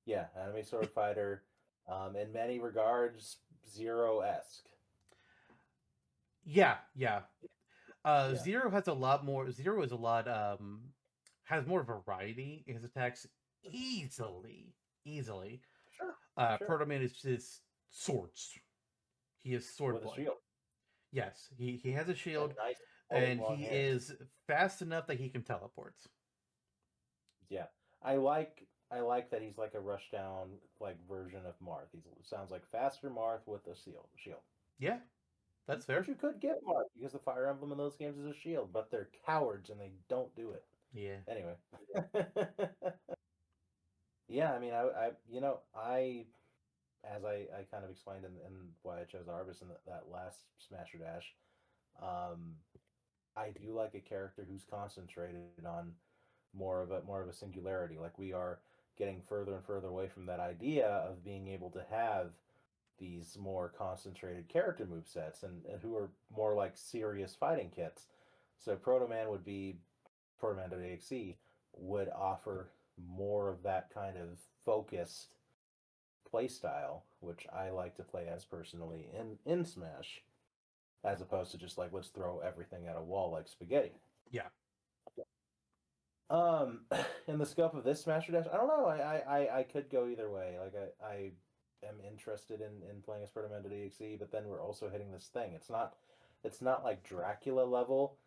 Yeah, anime sword fighter. In many regards, Zero esque. Yeah, yeah. Yeah. Zero has a lot more. Zero is a lot. Has more variety in his attacks. Easily, easily. Sure. Sure. ProtoMan is just swords. He is sword With a boy. shield Yes, he has a and shield, nice flowing and long he hair. is fast enough that he can teleport. Yeah, I like that he's like a rushdown like version of Marth. He sounds like faster Marth with a shield. Yeah, that's Which fair. you could get Marth because the Fire Emblem in those games is a shield, but they're cowards and they don't do it. Yeah. Anyway. Yeah, I mean, I as I kind of explained in why I chose Arbus in that last Smash or Dash, um, I do like a character who's concentrated on more of a singularity. Like we are getting further and further away from that idea of being able to have these more concentrated character move sets and who are more like serious fighting kits. So ProtoMan.EXE would offer more of that kind of focused play style, which I like to play as personally in Smash, as opposed to just like let's throw everything at a wall like spaghetti. Yeah. Um, in the scope of this Smash or Dash, I don't know. I could go either way. Like I am interested in playing as ProtoMan.EXE, but then we're also hitting this thing. It's not like Dracula level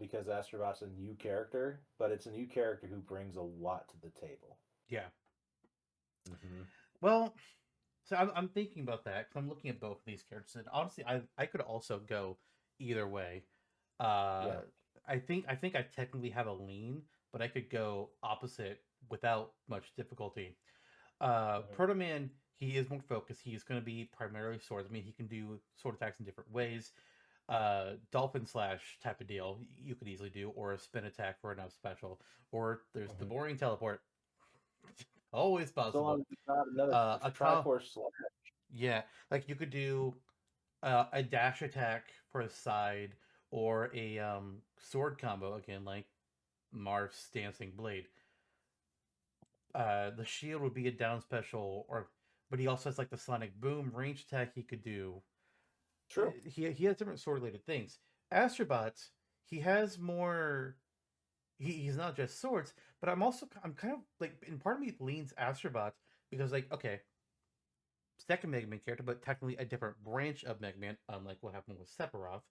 because Astrobot's a new character, but it's a new character who brings a lot to the table. Yeah. Mm-hmm. Well, so I'm thinking about that because I'm looking at both of these characters, and honestly, I could also go either way. Uh, Yeah. I think I technically have a lean, but I could go opposite without much difficulty. Mm-hmm. Proto Man, he is more focused. He's going to be primarily swords. I mean, he can do sword attacks in different ways. dolphin slash type of deal you could easily do, or a spin attack for enough special, or there's the Mhm. boring teleport. Always So long possible. as it's not another A call, Triforce Slash. yeah, like you could do a dash attack for a side, or a sword combo again, like Marth's Dancing Blade. The shield would be a down special, or but he also has like the Sonic Boom range attack he could do. True. He has different sword related things. Astrobot, he has more. He's not just swords, but I'm kind of like, in part of me leans Astrobot because, like, okay, second Mega Man character, but technically a different branch of Mega Man, unlike what happened with Sephiroth.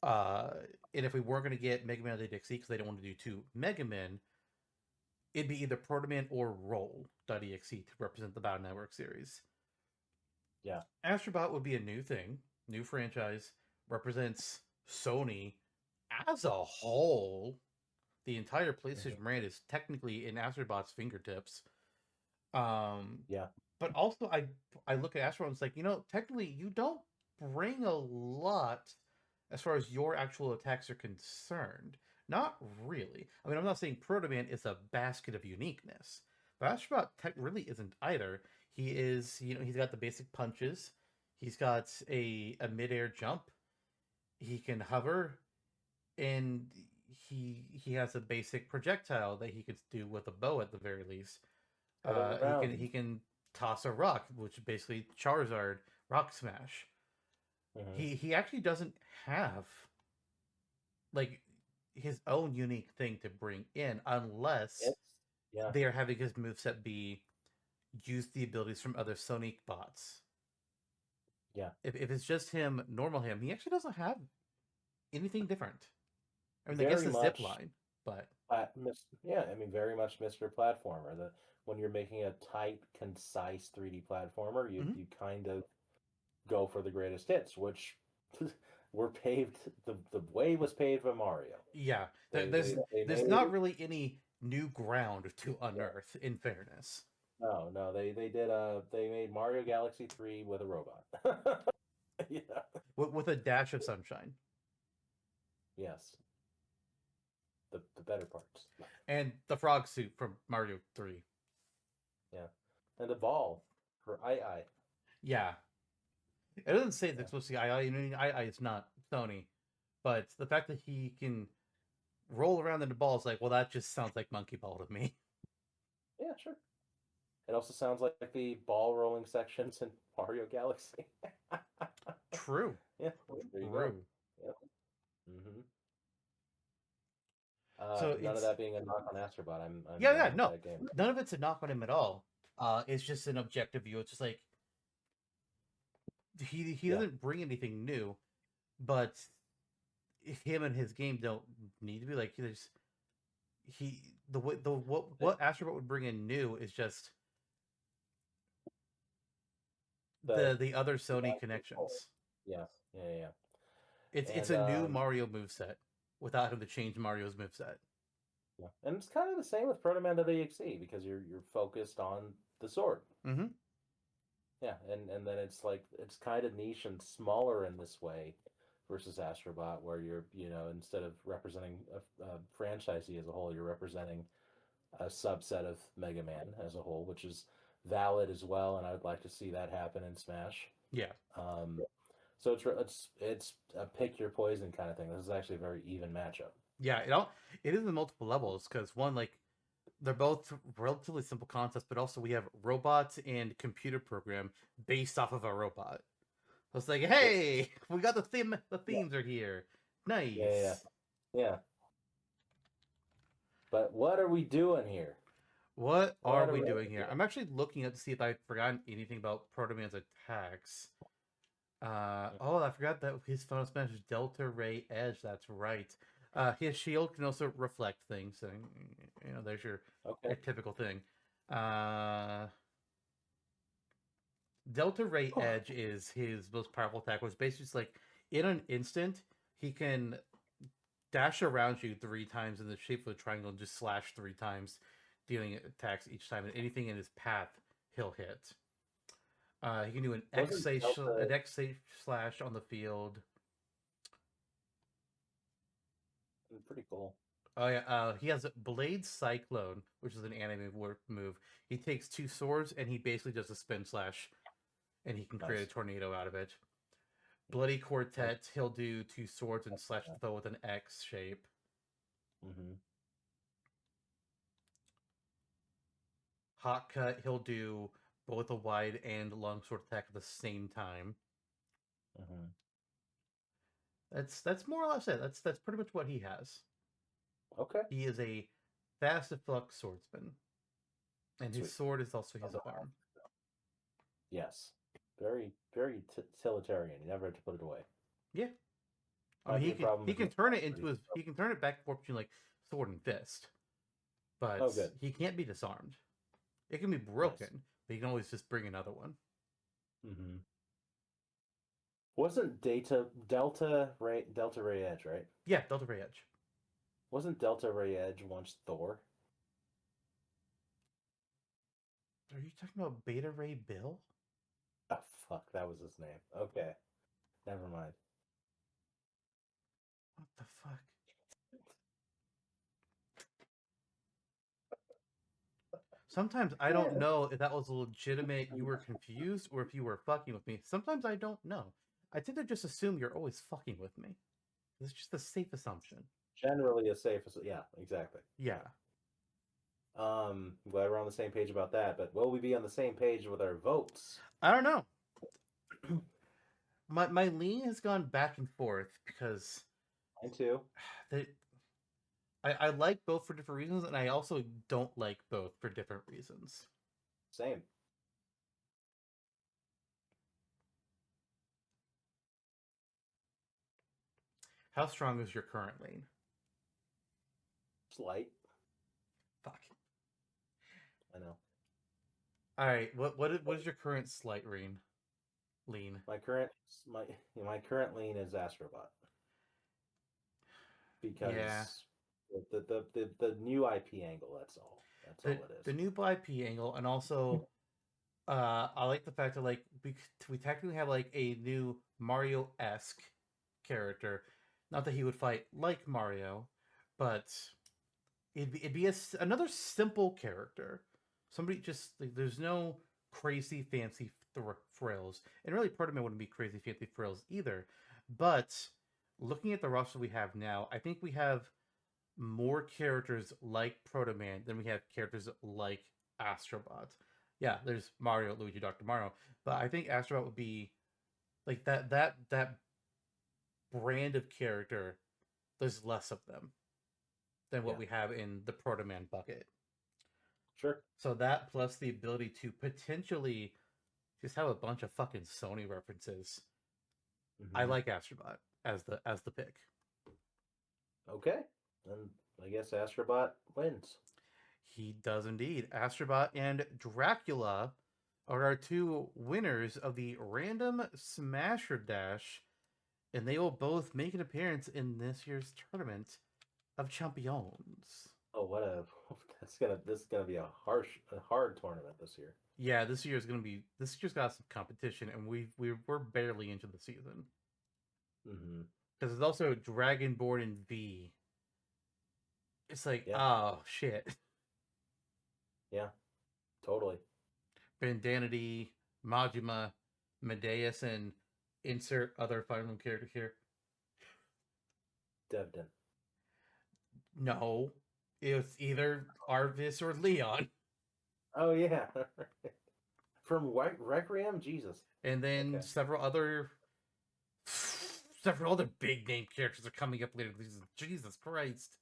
Uh, and if we weren't going to get Mega Man Dixie because they don't want to do two Mega Men, it'd be either ProtoMan or Roll.exe to represent the Battle Network series. Yeah. Astrobot would be a new thing, new franchise, represents Sony as a whole. The entire PlayStation Mhm. brand is technically in Astrobot's fingertips. Um, Yeah. but also, I look at Astrobot and it's like, technically you don't bring a lot as far as your actual attacks are concerned. Not really. I mean, I'm not saying Proto Man is a basket of uniqueness, but Astrobot tech really isn't either. He is, he's got the basic punches. He's got a midair jump. He can hover, and he has a basic projectile that he could do with a bow at the very least. Head He around. can toss a rock, which is basically Charizard rock smash. Mhm. He actually doesn't have like his own unique thing to bring in unless It's yeah. they are having his moveset be use the abilities from other Sonic bots. Yeah. If it's just him, normal him, he actually doesn't have anything different. I mean, I guess Very the zip much line, but yeah, I mean, very much Mr. Platformer. The When you're making a tight, concise 3D platformer, you mhm. you kind of go for the greatest hits, which were paved. The way was paved by Mario. Yeah, They there's they they there's made not really any new ground to yeah. unearth. In fairness, No, they made Mario Galaxy 3 with a robot. Yeah. with a dash of sunshine Yes. The better parts. and the frog suit from Mario 3. Yeah. And a ball for I. Yeah, it doesn't say it's Yeah. supposed to be II. I mean, II is not Sony, but the fact that he can roll around in the ball is like, well, that just sounds like Monkey Ball to me. Yeah, sure. It also sounds like the ball rolling sections in Mario Galaxy. True, Yeah, there you go. true. Yep. Hmm. So None of it's that being a knock on Astrobot. I'm yeah, yeah, done with no, that game. none of it's a knock on him at all. It's just an objective view. It's just like he Yeah. doesn't bring anything new, but him and his game don't need to be like there's he the what Astrobot would bring in new is just The the other design Sony control. connections. Yeah. Yeah. It's And a new Mario moveset without having to change Mario's moveset. yeah. And it's kind of the same with ProtoMan.EXE because you're focused on the sword. Mm-hmm. Yeah, and then it's like it's kind of niche and smaller in this way versus Astrobot, where instead of representing a franchisee as a whole, you're representing a subset of Mega Man as a whole, which is valid as well, and I would like to see that happen in Smash. Yeah, Um, so it's a pick your poison kind of thing. This is actually a very even matchup. yeah. It is in multiple levels because one, like, they're both relatively simple concepts, but also we have robots and computer program based off of a robot. So it's like, Yep. hey, we got the theme. The Yeah. themes are here. Yeah. Nice. Yeah. But what are we doing here? What are What are we we doing here? doing? I'm actually looking up to see if I've forgotten anything about Proto Man's attacks. Oh, I forgot that his final smash is Delta Ray Edge. That's right. His shield can also reflect things. So, there's your Okay. typical thing. Delta Ray Edge is his most powerful attack, which basically is like in an instant he can dash around you 3 times in the shape of a triangle and just slash 3 times, dealing attacks each time, and anything in his path he'll hit. He can do an Wasn't Delta X slash on the field. Pretty cool. Oh yeah, he has Blade Cyclone, which is an anime move. He takes 2 swords and he basically does a spin slash, and he can create a Nice. tornado out of it. Bloody Like, Quartet, he'll do 2 swords and slash the foe with an X shape. mm-hmm. Hot Cut, he'll do both a wide and longsword attack at the same time. Mm-hmm. That's more or less it. That's pretty much what he has. Okay. He is a fast flux swordsman, and his Sweet. sword is also his arm. Yes. Very, very utilitarian. You never have to put it away. Yeah, I Might mean be a problem he if you can turn it into his he can turn it back and forth between like sword and fist, but Oh, good. he can't be disarmed. It can be broken, but you can always just bring another one. Mm-hmm. Wasn't Delta Ray Edge, right? Yeah, Delta Ray Edge. Wasn't Delta Ray Edge once Thor? Are you talking about Beta Ray Bill? Oh fuck, that was his name. Okay. Never mind. What the fuck? Sometimes I don't know if that was a legitimate you were confused or if you were fucking with me. Sometimes I don't know. I tend to just assume you're always fucking with me. It's just a safe assumption. Generally a safe, yeah, exactly. Yeah. I'm glad we're on the same page about that, but will we be on the same page with our votes? I don't know. My lean has gone back and forth because Mine too. I like both for different reasons, and I also don't like both for different reasons. Same. How strong is your current lean? Slight. Fuck. I know. All right. What is your current slight lean? My current lean is Astrobot. Because Yeah. the new IP angle, that's all. That's all it is. The new IP angle, and also I like the fact that like we technically have like a new Mario-esque character. Not that he would fight like Mario, but it'd be another simple character. Somebody just like there's no crazy fancy frills, and really ProtoMan wouldn't be crazy fancy frills either. But looking at the roster we have now, I think we have more characters like ProtoMan than we have characters like Astrobot. Yeah, there's Mario, Luigi, Dr. Mario, but I think Astrobot would be like that brand of character. There's less of them than what we have in the ProtoMan bucket. Sure. So that plus the ability to potentially just have a bunch of fucking Sony references. Mm-hmm. I like Astrobot as the pick. Okay. Then I guess Astrobot wins. He does indeed. Astrobot and Dracula are our 2 winners of the Random Smasher Dash, and they will both make an appearance in this year's Tournament of Champions. Oh, this is gonna be a hard tournament this year. Yeah, this year's got some competition, and we're barely into the season. Mm-hmm. Because there's also Dragonborn and V. It's like, oh shit. Yeah, totally. Bandanity, Majima, Medeus, and insert other Fire Emblem character here. Devdin. No, it's either Arvis or Leon. Oh yeah, from Requiem, Jesus. And then several other big name characters are coming up later. Jesus Christ.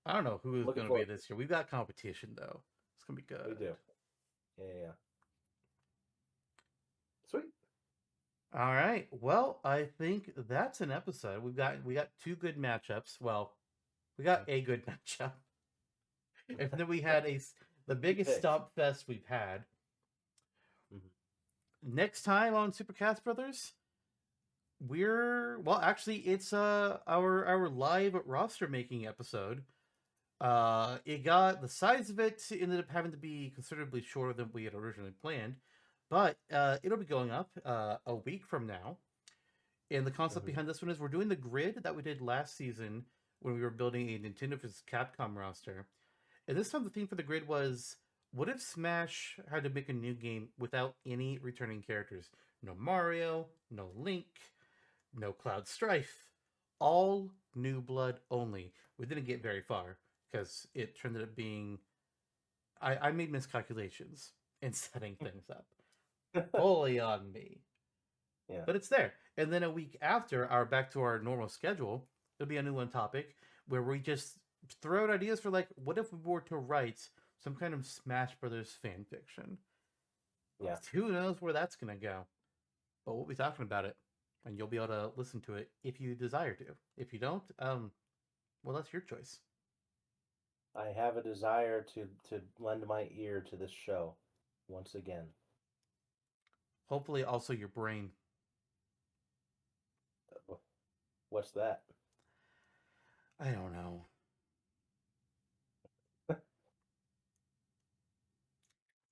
I don't know who is going to be this year. We've got competition though. It's going to be good. We do. Yeah. Sweet. All right. Well, I think that's an episode. We got 2 good matchups. Well, we got a good matchup. And then we had the biggest stomp fest we've had. Mm-hmm. Next time on Super Cast Brothers, it's our live roster making episode. It got the size of it ended up having to be considerably shorter than we had originally planned, but it'll be going up a week from now. And the concept behind this one is we're doing the grid that we did last season when we were building a Nintendo vs. Capcom roster. And this time the theme for the grid was, what if Smash had to make a new game without any returning characters? No Mario, no Link, no Cloud Strife. All new blood only. We didn't get very far because it turned up being. I made miscalculations in setting things up. Fully on me. Yeah. But it's there. And then a week after, our back to our normal schedule, there'll be a new one topic where we just throw out ideas for like, what if we were to write some kind of Smash Brothers fan fiction? Yeah. Who knows where that's gonna go? But we'll be talking about it, and you'll be able to listen to it if you desire to. If you don't, well, that's your choice. I have a desire to lend my ear to this show once again. Hopefully, also your brain. What's that? I don't know.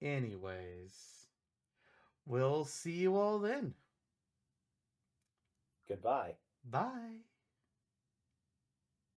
Anyways, we'll see you all then. Goodbye. Bye.